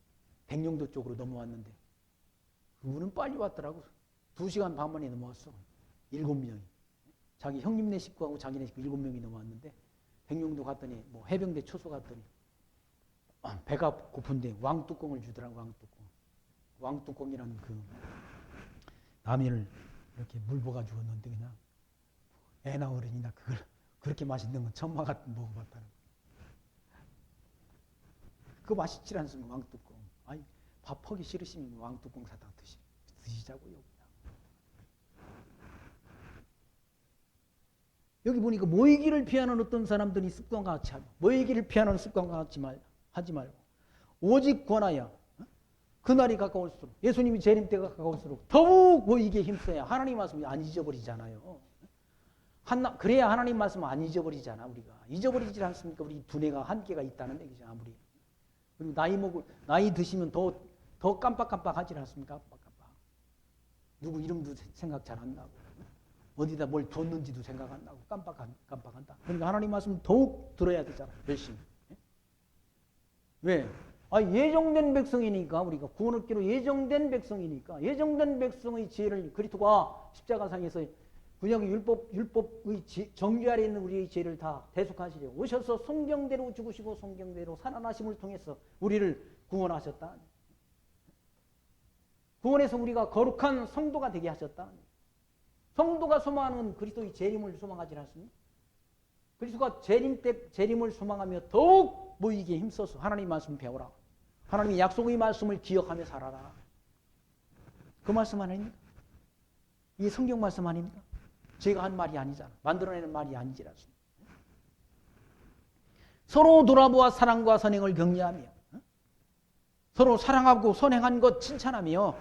백령도 쪽으로 넘어왔는데 그분은 빨리 왔더라고. 2시간 반 만에 넘어왔어. 7명이. 자기 형님네 식구하고 자기네 식구 7명이 넘어왔는데 백령도 갔더니 뭐 해병대 초소 갔더니 배가 고픈데 왕뚜껑을 주더라고. 왕뚜껑이라는 그 라면을 이렇게 물 부어가지고 넣는데 그냥 애나 어른이나 그걸 그렇게 맛있는 건 처음 먹어봤다는 거예요. 그거 맛있지 않습니까? 왕뚜껑. 아니 밥 하기 싫으시면 왕뚜껑 사다 드시자고요. 여기 보니까 모이기를 피하는 어떤 사람들이 습관과 같이 하고 모이기를 피하는 습관과 같이 하지 말고 오직 권하여 그날이 가까울수록 예수님이 재림 때가 가까울수록 더욱 모이기에 힘써야 하나님 말씀이 안 잊어버리잖아요. 그래야 하나님 말씀 안 잊어버리잖아. 우리가 잊어버리지 않습니까? 우리 두뇌가 한계가 있다는 얘기죠. 아무리. 그리고 나이 드시면 더 깜빡깜빡하지 않습니까? 깜빡깜빡. 누구 이름도 생각 잘 안 나고 어디다 뭘 뒀는지도 생각 안 나고 깜빡한다. 그러니까 하나님 말씀 더욱 들어야 되잖아. 열심히. 왜? 예정된 백성이니까 우리가 구원 얻기로 예정된 백성이니까 예정된 백성의 죄를 그리스도가 십자가상에서 구약의 율법의 정죄 아래 있는 우리의 죄를 다 대속하시려 오셔서 성경대로 죽으시고 성경대로 살아나심을 통해서 우리를 구원하셨다. 구원해서 우리가 거룩한 성도가 되게 하셨다. 성도가 소망하는 그리스도의 재림을 소망하지 않습니까? 그리스도가 재림을 소망하며 더욱 모이기에 힘써서 하나님 말씀 배우라. 하나님의 약속의 말씀을 기억하며 살아라. 그 말씀 아닙니까? 이게 성경 말씀 아닙니까? 제가 한 말이 아니잖아. 만들어내는 말이 아니지 않습니까? 서로 돌아보아 사랑과 선행을 격려하며 서로 사랑하고 선행한 것 칭찬하며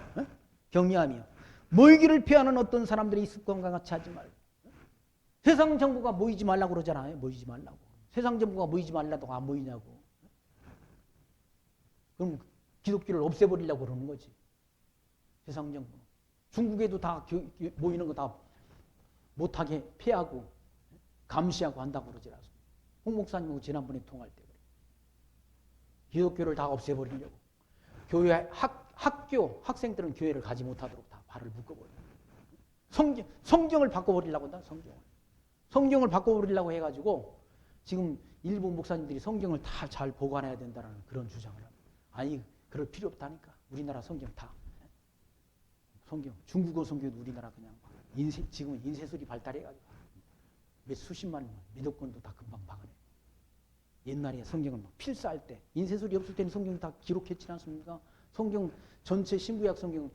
격려하며 모이기를 피하는 어떤 사람들이 습관과 같이 하지 말고 세상 정부가 모이지 말라고 그러잖아요. 모이지 말라고. 세상 정부가 모이지 말라고 안 모이냐고. 그럼 기독교를 없애버리려고 그러는 거지. 세상 정부. 중국에도 다 모이는 거 다 못하게 폐하고 감시하고 한다고 그러지 않습니까? 홍 목사님하고 지난번에 통화할 때 그래. 기독교를 다 없애버리려고. 교회 학교 학생들은 교회를 가지 못하도록 다 발을 묶어버려요. 성경을 바꿔버리려고 한다. 성경을 바꿔버리려고 해가지고 지금 일부 목사님들이 성경을 다 잘 보관해야 된다는 그런 주장을 합니다. 아니 그럴 필요 없다니까. 우리나라 성경 다. 성경 중국어 성경도 우리나라 그냥 지금은 인쇄술이 발달해가지고 몇 수십만 미독권도 다 금방 박아내. 옛날에 성경을 막 필사할 때 인쇄술이 없을 때는 성경 다 기록했지 않습니까? 성경 전체 신구약 성경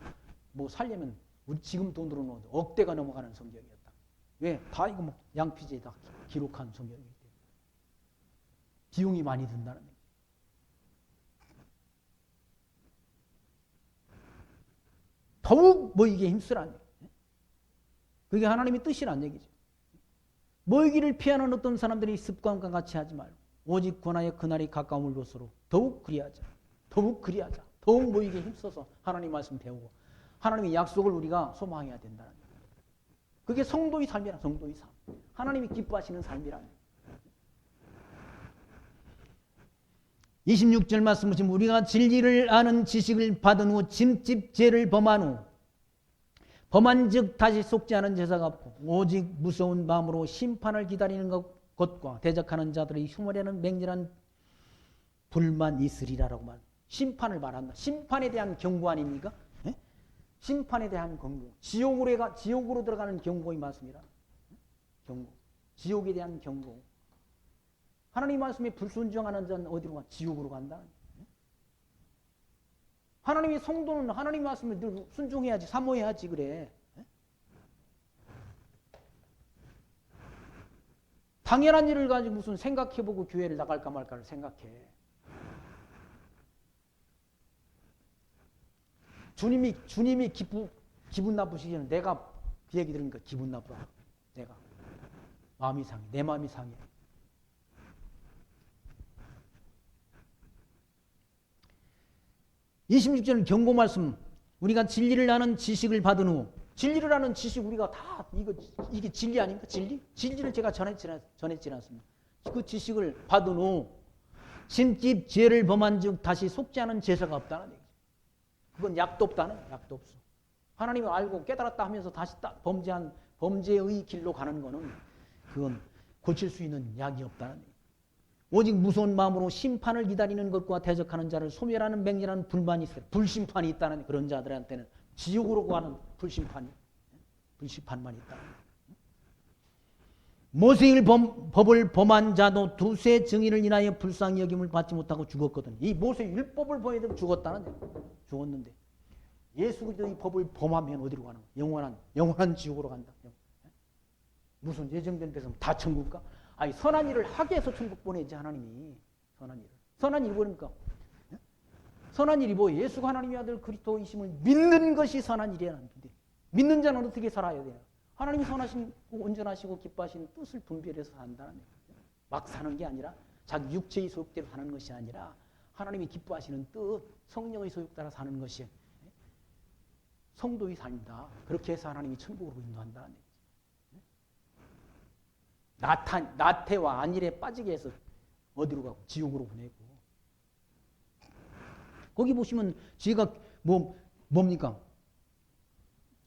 뭐 살려면 우리 지금 돈으로는 억대가 넘어가는 성경이었다. 왜? 다 이거 뭐 양피지에 다 기록한 성경이기 때문에. 비용이 많이 든다는 얘기. 더욱 모이기에 힘쓰라는 얘기. 그게 하나님의 뜻이란 얘기죠. 모이기를 피하는 어떤 사람들이 습관과 같이 하지 말고 오직 권하의 그날이 가까움을 뒀으로 더욱 그리하자. 더욱 그리하자. 더욱 모이기에 힘써서 하나님 말씀 배우고 하나님의 약속을 우리가 소망해야 된다는 거예요. 그게 성도의 삶이라. 성도의 삶. 하나님이 기뻐하시는 삶이라는 거예요. 26절 말씀 보시면 우리가 진리를 아는 지식을 받은 후 짐짓 죄를 범한 후 범한 즉 다시 속지 않은 제사가 없고 오직 무서운 마음으로 심판을 기다리는 것과 대적하는 자들의 흉물에는 맹렬한 불만 있으리라라고 말. 심판을 말한다. 심판에 대한 경고 아닙니까? 예? 심판에 대한 경고. 지옥으로 들어가는 경고의 말씀이라. 경고. 지옥에 대한 경고. 하나님 말씀에 불순종하는 자는 어디로 가? 지옥으로 간다. 하나님의 성도는 하나님 말씀을 늘 순종해야지, 사모해야지 그래. 당연한 일을 가지고 무슨 생각해보고 교회를 나갈까 말까를 생각해. 주님이 기분 나쁘시기는 내가 그 얘기 들으니까 기분 나쁘다. 내가 마음이 상해. 내 마음이 상해. (26절) 경고 말씀. 우리가 진리를 아는 지식을 받은 후 진리를 아는 지식 우리가 다 이게 진리 아닙니까? 진리를 제가 전했지 않습니까? 그 지식을 받은 후 심집 죄를 범한 즉 다시 속지 않은 제사가 없다는 얘기죠. 그건 약도 없다는 약도 없어. 하나님을 알고 깨달았다 하면서 다시 범죄의 길로 가는 거는 그건 고칠 수 있는 약이 없다는 얘기죠. 오직 무서운 마음으로 심판을 기다리는 것과 대적하는 자를 소멸하는 맹렬한 불만이 있어요. 불심판이 있다는 그런 자들한테는 지옥으로 가는 불심판만 있다. 모세의 법을 범한 자도 두세 증인을 인하여 불쌍히 여김을 받지 못하고 죽었거든. 이 모세 율법을 범해도 죽었다는 얘기예요. 죽었는데 예수 그리스도의 법을 범하면 어디로 가는 거야? 영원한 지옥으로 간다. 무슨 예정된 데서 다 천국 가? 아니 선한 일을 하게 해서 천국 보내지 하나님이. 선한 일이 뭐입니까? 선한 일이 뭐예요? 예수가 하나님의 아들 그리스도이심을 믿는 것이 선한 일이라는데 믿는 자는 어떻게 살아야 돼요? 하나님이 선하시고 온전하시고 기뻐하시는 뜻을 분별해서 산다는 얘기예요. 막 사는 게 아니라 자기 육체의 소욕대로 사는 것이 아니라 하나님이 기뻐하시는 뜻, 성령의 소욕 따라 사는 것이 성도의 삶이다. 그렇게 해서 하나님이 천국으로 인도한다는 얘기죠. 나태와 안일에 빠지게 해서 어디로 가고? 지옥으로 보내고. 거기 보시면 죄가 뭡니까?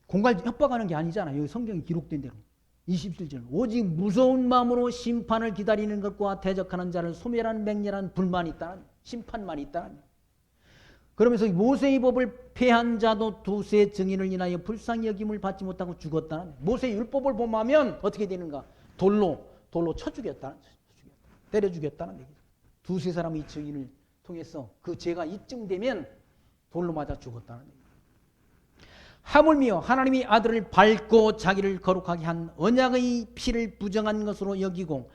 공갈 협박하는 게 아니잖아요. 여기 성경이 기록된 대로. 27절. 오직 무서운 마음으로 심판을 기다리는 것과 대적하는 자를 소멸하는 맹렬한 불만이 있다는, 심판만 있다는. 그러면서 모세의 법을 폐한 자도 두세 증인을 인하여 불쌍히 여김을 받지 못하고 죽었다는. 모세의 율법을 범하면 어떻게 되는가? 돌로 쳐 죽였다는, 때려 죽였다는 얘기죠. 두세 사람의 증인을 통해서 그 죄가 입증되면 돌로 맞아 죽었다는 얘기죠. 하물며 하나님이 아들을 밟고 자기를 거룩하게 한 언약의 피를 부정한 것으로 여기고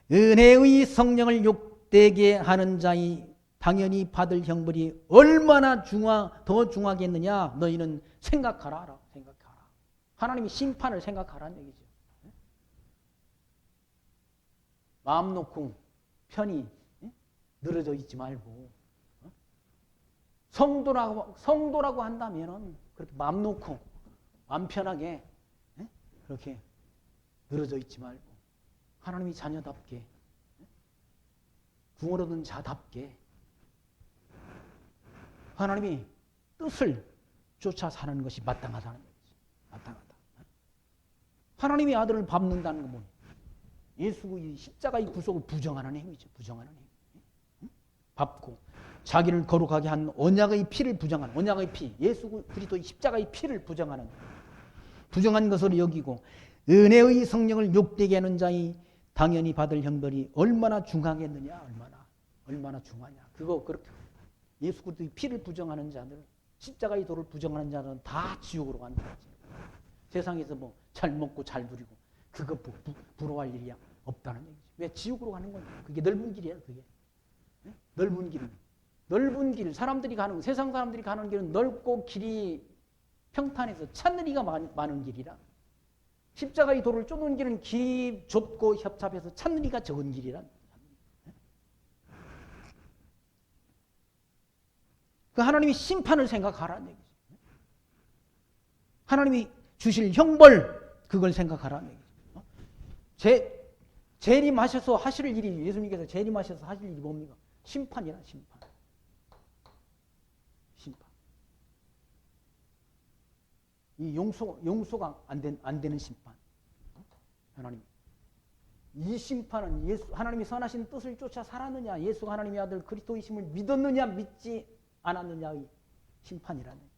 은혜의 성령을 욕되게 하는 자의 당연히 받을 형벌이 얼마나 더 중하겠느냐. 너희는 생각하라. 하나님이 심판을 생각하라는 얘기죠. 마음 놓고 편히 늘어져 있지 말고 성도라고 한다면은 그렇게 마음 놓고 마음 편하게 그렇게 늘어져 있지 말고 하나님이 자녀답게 구원 얻은 자답게 하나님이 뜻을 쫓아 사는 것이 마땅하다는 거지. 마땅하다. 하나님이 아들을 밟는다는 건 뭐예요? 예수의 십자가의 구속을 부정하는 행위죠. 부정하는 행위. 밟고 자기를 거룩하게 한 언약의 피를 부정하는, 언약의 피, 예수 그리스도의 십자가의 피를 부정한 것으로 여기고 은혜의 성령을 욕되게 하는 자의 당연히 받을 형벌이 얼마나 중하겠느냐. 얼마나 중하냐. 그거 그렇게 예수 그리스도의 피를 부정하는 자들, 십자가의 도를 부정하는 자들은 다 지옥으로 간다. 세상에서 뭐 잘 먹고 잘 누리고 그거 부러워할 일이 없다는 얘기죠. 왜? 지옥으로 가는 거냐. 그게 넓은 길이야. 그게. 네? 넓은 길은. 넓은 길, 사람들이 가는, 세상 사람들이 가는 길은 넓고 길이 평탄해서 찬느리가 많은 길이라. 십자가의 도를 쫓는 길은 길이 좁고 협잡해서 찬느리가 적은 길이라. 그 하나님이 심판을 생각하라는 얘기죠. 하나님이 주실 형벌, 그걸 생각하라는 얘기죠. 재림하셔서 하실 일이, 예수님께서 재림하셔서 하실 일이 뭡니까? 심판이라, 심판. 심판. 이 용서가 안 되는 심판. 하나님. 이 심판은 하나님이 선하신 뜻을 쫓아 살았느냐, 예수가 하나님의 아들 그리스도이심을 믿었느냐, 믿지 않았느냐의 심판이라는.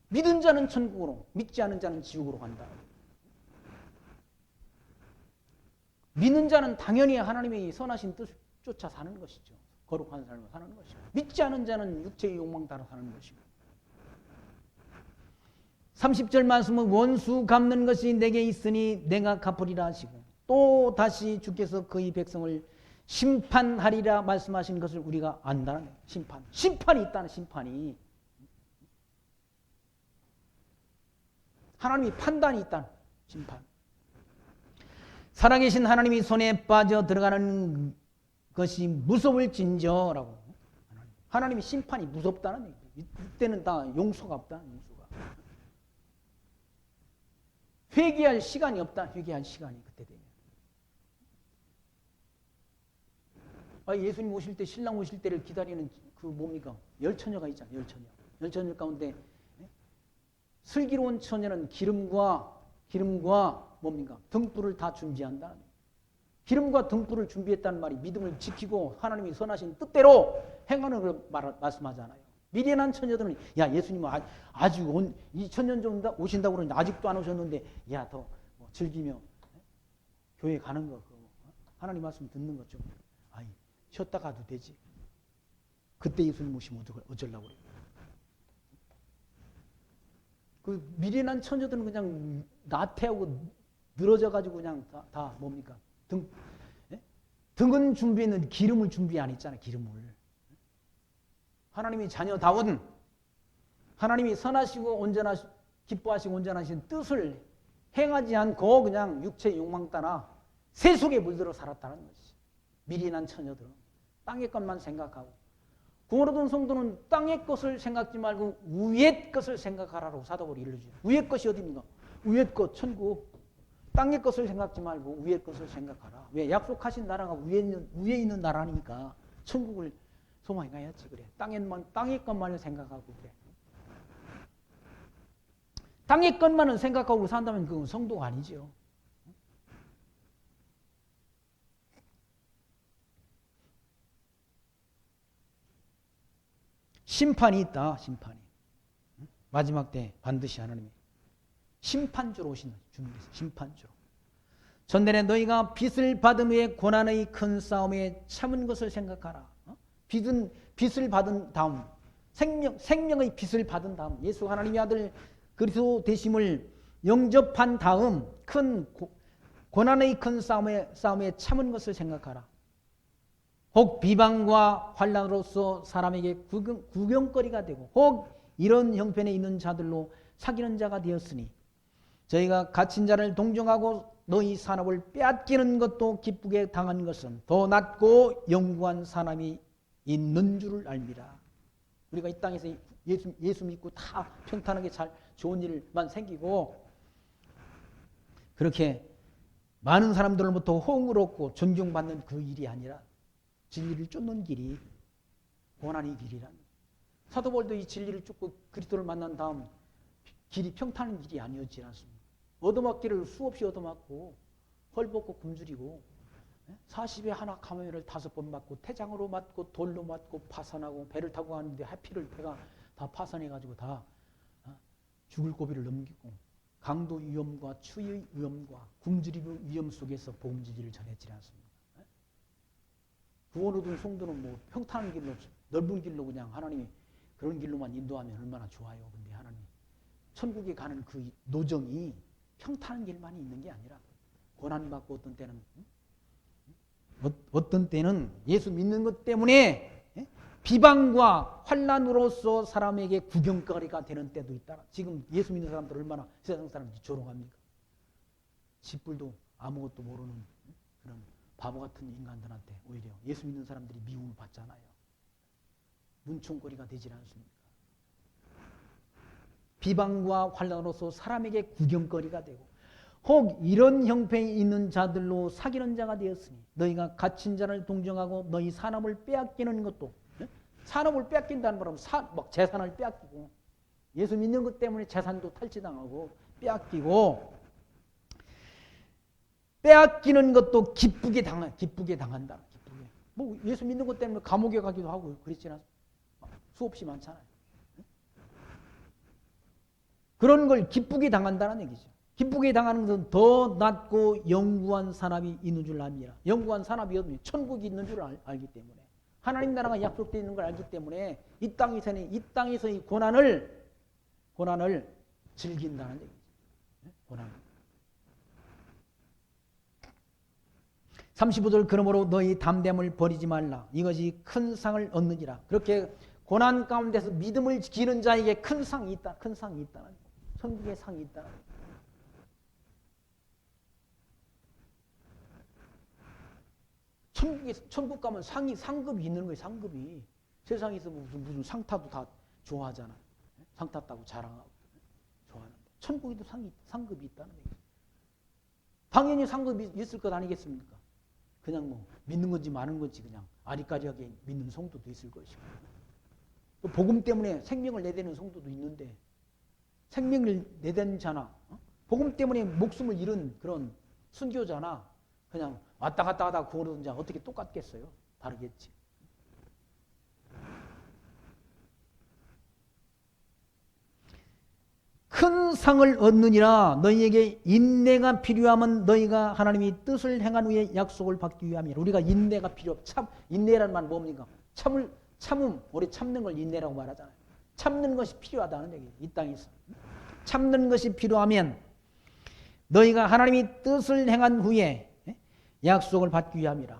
믿은 자는 천국으로, 믿지 않은 자는 지옥으로 간다. 믿는 자는 당연히 하나님의 선하신 뜻을 쫓아 사는 것이죠. 거룩한 삶을 사는 것이고, 믿지 않은 자는 육체의 욕망 따라 사는 것이고. 30절 말씀은 원수 갚는 것이 내게 있으니 내가 갚으리라 하시고, 또 다시 주께서 그의 백성을 심판하리라 말씀하신 것을 우리가 안다는 심판. 심판이 있다는 심판이. 하나님이 판단이 있다는 심판. 살아계신 하나님이 손에 빠져 들어가는 것이 무서울진저라고. 하나님이 심판이 무섭다는 얘기예요. 이때는 다 용서가 없다. 용서가. 회개할 시간이 없다. 회개할 시간이 그때 되면. 예수님 오실 때, 신랑 오실 때를 기다리는 그 뭡니까? 열처녀가 있잖아요. 열처녀. 열처녀 가운데 슬기로운 처녀는 기름과 뭡니까? 등불을 다 준비한다. 기름과 등불을 준비했다는 말이 믿음을 지키고 하나님이 선하신 뜻대로 행하는 걸 말씀하잖아요. 미련한 처녀들은 야, 예수님은 아직 이 천년 정도 오신다고 그러는데 아직도 안 오셨는데 야, 더 즐기며 교회 가는 거, 하나님 말씀 듣는 것 좀 쉬었다 가도 되지. 그때 예수님 오시면 어쩌려고 그래요. 그 미련한 처녀들은 그냥 나태하고 늘어져가지고 그냥 다 뭡니까? 등은 준비했는데 기름을 준비 안 했잖아요. 기름을. 하나님이 자녀다운, 하나님이 선하시고 기뻐하시고 온전하신 뜻을 행하지 않고 그냥 육체의 욕망 따라 세속에 물들어 살았다는 것이. 미련한 처녀들은 땅의 것만 생각하고, 구원 얻은 성도는 땅의 것을 생각지 말고 위의 것을 생각하라고 사도바울이 일러주죠. 위의 것이 어디입니까? 위의 것, 천국. 땅의 것을 생각지 말고 위의 것을 생각하라. 왜? 약속하신 나라가 위에 있는 나라니까 천국을 소망해야지. 그래. 땅의 것만을 생각하고 그래. 땅의 것만을 생각하고 산다면 그건 성도가 아니죠. 심판이 있다. 심판이. 마지막 때 반드시 하나님이 심판주로 오신다. 주님께서 심판주로. 전날에 너희가 빚을 받은 후에 고난의 큰 싸움에 참은 것을 생각하라. 빚을 받은 다음, 생명의 빚을 받은 다음, 예수 하나님의 아들 그리스도 되심을 영접한 다음 큰 고난의 큰 싸움에 참은 것을 생각하라. 혹 비방과 환난으로서 사람에게 구경거리가 되고, 혹 이런 형편에 있는 자들로 사귀는 자가 되었으니, 저희가 갇힌 자를 동정하고 너희 산업을 빼앗기는 것도 기쁘게 당한 것은 더 낫고 영구한 사람이 있는 줄을 알미라. 우리가 이 땅에서 예수 믿고 다 평탄하게 잘 좋은 일만 생기고 그렇게 많은 사람들로부터 호응을 얻고 존경받는 그 일이 아니라 진리를 쫓는 길이 고난의 길이란. 사도 바울도 이 진리를 쫓고 그리스도를 만난 다음 길이 평탄한 길이 아니었지 않습니까? 얻어맞기를 수없이 얻어맞고 헐벗고 굶주리고 40에 하나 가면을 5번 맞고 태장으로 맞고 돌로 맞고 파산하고 배를 타고 가는데 하필을 배가 다 파산해가지고 다 죽을 고비를 넘기고 강도 위험과 추위의 위험과 굶주림의 위험 속에서 복음 진리를 전했지 않습니까? 구원 얻은 성도는 뭐 평탄한 길로 넓은 길로 그냥 하나님이 그런 길로만 인도하면 얼마나 좋아요. 근데 하나님 천국에 가는 그 노정이 평탄한 길만이 있는 게 아니라 고난받고 어떤 때는 예수 믿는 것 때문에 비방과 환난으로서 사람에게 구경거리가 되는 때도 있다. 지금 예수 믿는 사람들 얼마나 세상 사람들이 조롱합니까? 짓불도 아무것도 모르는 그런 바보 같은 인간들한테 오히려 예수 믿는 사람들이 미움을 받잖아요. 문총거리가 되질 않습니까? 비방과 환난으로서 사람에게 구경거리가 되고 혹 이런 형편에 있는 자들로 사귀는 자가 되었으니 너희가 갇힌 자를 동정하고 너희 산업을 빼앗기는 것도 산업을 빼앗긴다는 말은 막 재산을 빼앗기고 예수 믿는 것 때문에 재산도 탈취당하고 빼앗기는 것도 기쁘게 당한다. 기쁘게. 뭐 예수 믿는 것 때문에 감옥에 가기도 하고 그랬지 않습니까? 수없이 많잖아요. 그런 걸 기쁘게 당한다는 얘기죠. 기쁘게 당하는 것은 더 낮고 영구한 산업이 있는 줄 압니다. 영구한 산업이 어디니? 천국이 있는 줄 알기 때문에. 하나님 나라가 약속되어 있는 걸 알기 때문에 이 땅에서의 고난을 즐긴다는 얘기죠. 고난. 35절 그러므로 너희 담대함을 버리지 말라. 이것이 큰 상을 얻느니라. 그렇게 고난 가운데서 믿음을 지키는 자에게 큰 상이 있다. 큰 상이 있다. 천국의 상이 있다. 천국 가면 상급이 있는 거예요. 상급이. 세상에서 무슨 상 타도 다 좋아하잖아. 상 탔다고 자랑하고 좋아하는데 천국에도 상급이 있다는 얘기죠. 당연히 상급이 있을 것 아니겠습니까? 그냥 뭐 믿는 건지 마는 건지 그냥 아리까리하게 믿는 성도도 있을 것이고 또 복음 때문에 생명을 내대는 성도도 있는데 생명을 내댄 자나 복음 때문에 목숨을 잃은 그런 순교자나 그냥 왔다 갔다 하다 구원하던 자 어떻게 똑같겠어요? 다르겠지. 큰 상을 얻느니라. 너희에게 인내가 필요하면 너희가 하나님의 뜻을 행한 후에 약속을 받기 위함이라. 우리가 인내가 인내라는 말은 뭡니까? 참음, 우리 참는 걸 인내라고 말하잖아요. 참는 것이 필요하다는 얘기예요. 이 땅에서. 참는 것이 필요하면 너희가 하나님의 뜻을 행한 후에 약속을 받기 위함이라.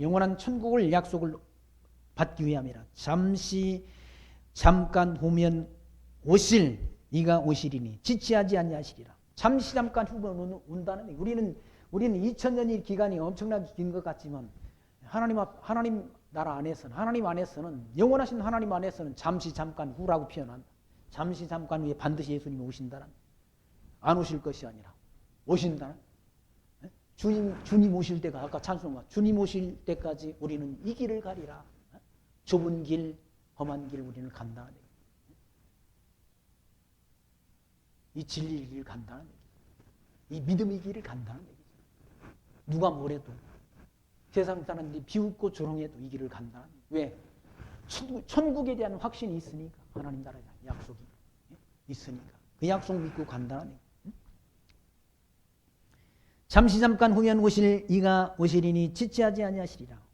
영원한 천국을 약속을 받기 위함이라. 잠깐 후면 이가 오시리니 지체하지 아니하시리라. 잠깐 후면 온다는 얘기. 우리는 2000년의 기간이 엄청나게 긴 것 같지만 하나님 나라 안에서는 하나님 안에서는 영원하신 하나님 안에서는 잠깐 후라고 표현한다. 잠깐 후에 반드시 예수님이 오신다는 안 오실 것이 아니라 오신다는 주님 오실 때가 아까 찬송가 주님 오실 때까지 우리는 이 길을 가리라. 좁은 길 험한 길 우리는 간다는 얘기. 이 진리의 길을 간다는 얘기. 이 믿음의 길을 간다는 얘기죠. 누가 뭐래도 세상 사람들이 비웃고 조롱해도 이 길을 간다는 얘기. 왜? 천국에 대한 확신이 있으니까. 하나님 나라에 대한 약속이 있으니까. 그 약속 믿고 간다는 얘기. 잠깐 후면 이가 오시리니 지체하지 아니하시리라.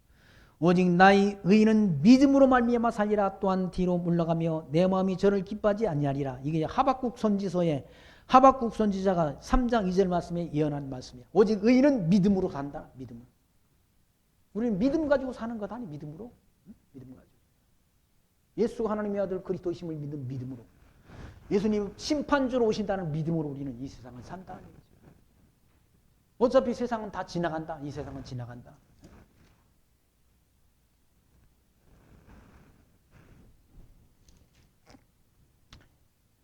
오직 나의 의인은 믿음으로 말미암아 살리라. 또한 뒤로 물러가며 내 마음이 저를 기뻐하지 아니하리라. 이게 하박국 선지자가 3장 2절 말씀에 예언한 말씀이야. 오직 의인은 믿음으로 산다. 믿음으로. 우리는 믿음 가지고 사는 것 아니 믿음으로. 믿음 가지고. 예수가 하나님의 아들 그리스도이심을 믿는 믿음으로. 예수님 심판주로 오신다는 믿음으로 우리는 이 세상을 산다는 얘기죠. 어차피 세상은 다 지나간다. 이 세상은 지나간다.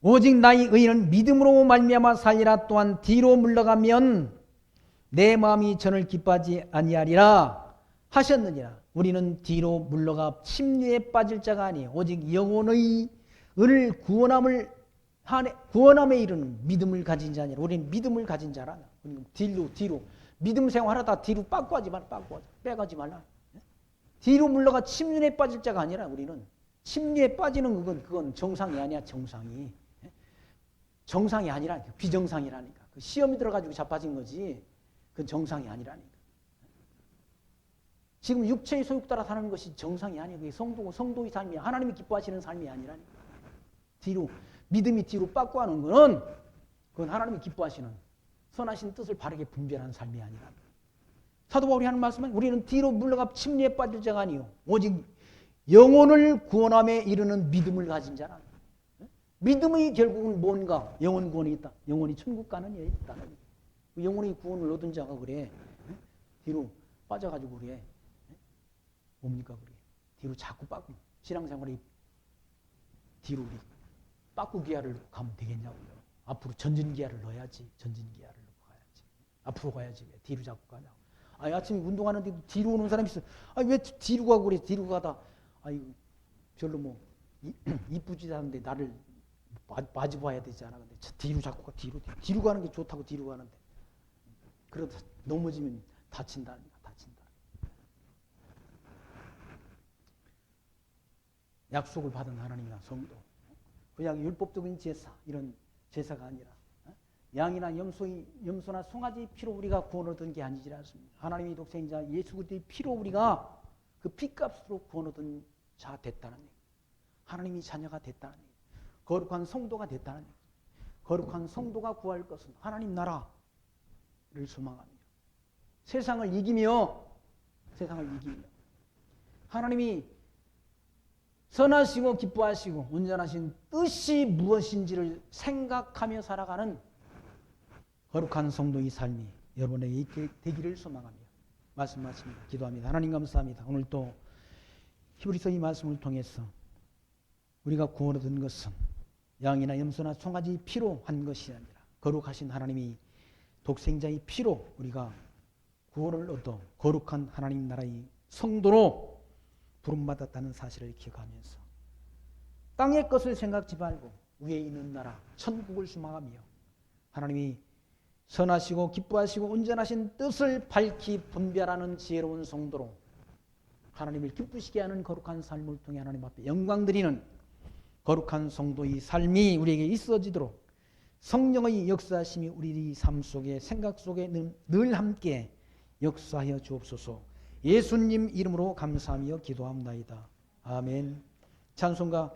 오직 나의 의인은 믿음으로 말미암아 살리라. 또한 뒤로 물러가면 내 마음이 저를 기뻐하지 아니하리라 하셨느니라. 우리는 뒤로 물러가 침례에 빠질 자가 아니에요. 오직 영혼의 은을 구원함에 이르는 믿음을 가진 자니라. 우리는 믿음을 가진 자라. 뒤로 믿음 생활하다 뒤로 빼가지 말라. 뒤로 물러가 침례에 빠질 자가 아니라 우리는 침례에 빠지는 그건 정상이 아니야. 정상이 아니라니까. 비정상이라니까. 그 시험이 들어가지고 자빠진 거지. 그건 정상이 아니라니까. 지금 육체의 소욕 따라 사는 것이 정상이 아니야. 그게 성도의 삶이야. 하나님이 기뻐하시는 삶이 아니라니까. 믿음이 뒤로 빠꾸하는 것은 그건 하나님이 기뻐하시는 선하신 뜻을 바르게 분별하는 삶이 아니라. 사도 바울이 하는 말씀은 우리는 뒤로 물러가 침례에 빠질 자가 아니요 오직 영혼을 구원함에 이르는 믿음을 가진 자라. 믿음이 결국은 뭔가? 영혼 구원이 있다. 영혼이 천국 가는 데 있다는. 영혼의 구원을 얻은 자가 그래. 뒤로 빠져가지고 그래. 뭡니까 그래. 뒤로 자꾸 빠꾸. 신앙생활이 뒤로 우리 빠꾸 기아를 가면 되겠냐고요. 앞으로 전진 기아를 넣어야지. 전진 기아를 넣고 가야지. 앞으로 가야지. 왜 뒤로 자꾸 가냐고. 아니, 아침에 운동하는데도 뒤로 오는 사람이 있어. 아니, 왜 뒤로 가고 그래. 뒤로 가다. 아이고, 별로 뭐 이쁘지 않은데 나를 마주 봐야 되지 않아. 근데 뒤로 자꾸 가. 뒤로 가는 게 좋다고 뒤로 가는데. 그러다 넘어지면 다친다니까. 다친다. 약속을 받은 하나님이나 성도. 그냥 율법적인 제사, 이런 제사가 아니라 양이나 염소나 송아지 피로 우리가 구원을 얻은 게 아니지 않습니까? 하나님의 독생자 예수 그리스도의 피로 우리가 그 피값으로 구원 얻은 자 됐다는 얘기. 하나님이 자녀가 됐다는 얘기. 거룩한 성도가 됐다는 얘기. 거룩한 성도가 구할 것은 하나님 나라를 소망하며 세상을 이기며 하나님이 선하시고 기뻐하시고 온전하신 뜻이 무엇인지를 생각하며 살아가는 거룩한 성도의 삶이 여러분에게 있게 되기를 소망하며 말씀 마칩니다. 기도합니다. 하나님 감사합니다. 오늘 또 히브리서 이 말씀을 통해서 우리가 구원 얻은 것은 양이나 염소나 송아지 피로 한 것이 아니라 거룩하신 하나님이 독생자의 피로 우리가 구원을 얻어 거룩한 하나님 나라의 성도로 부름받았다는 사실을 기억하면서 땅의 것을 생각지 말고 위에 있는 나라 천국을 소망하며 하나님이 선하시고 기뻐하시고 온전하신 뜻을 밝히 분별하는 지혜로운 성도로 하나님을 기쁘시게 하는 거룩한 삶을 통해 하나님 앞에 영광 드리는 거룩한 성도의 삶이 우리에게 있어지도록 성령의 역사하심이 우리 삶 속에 생각 속에 늘 함께 역사하여 주옵소서. 예수님 이름으로 감사하며 기도합나이다. 아멘. 찬송가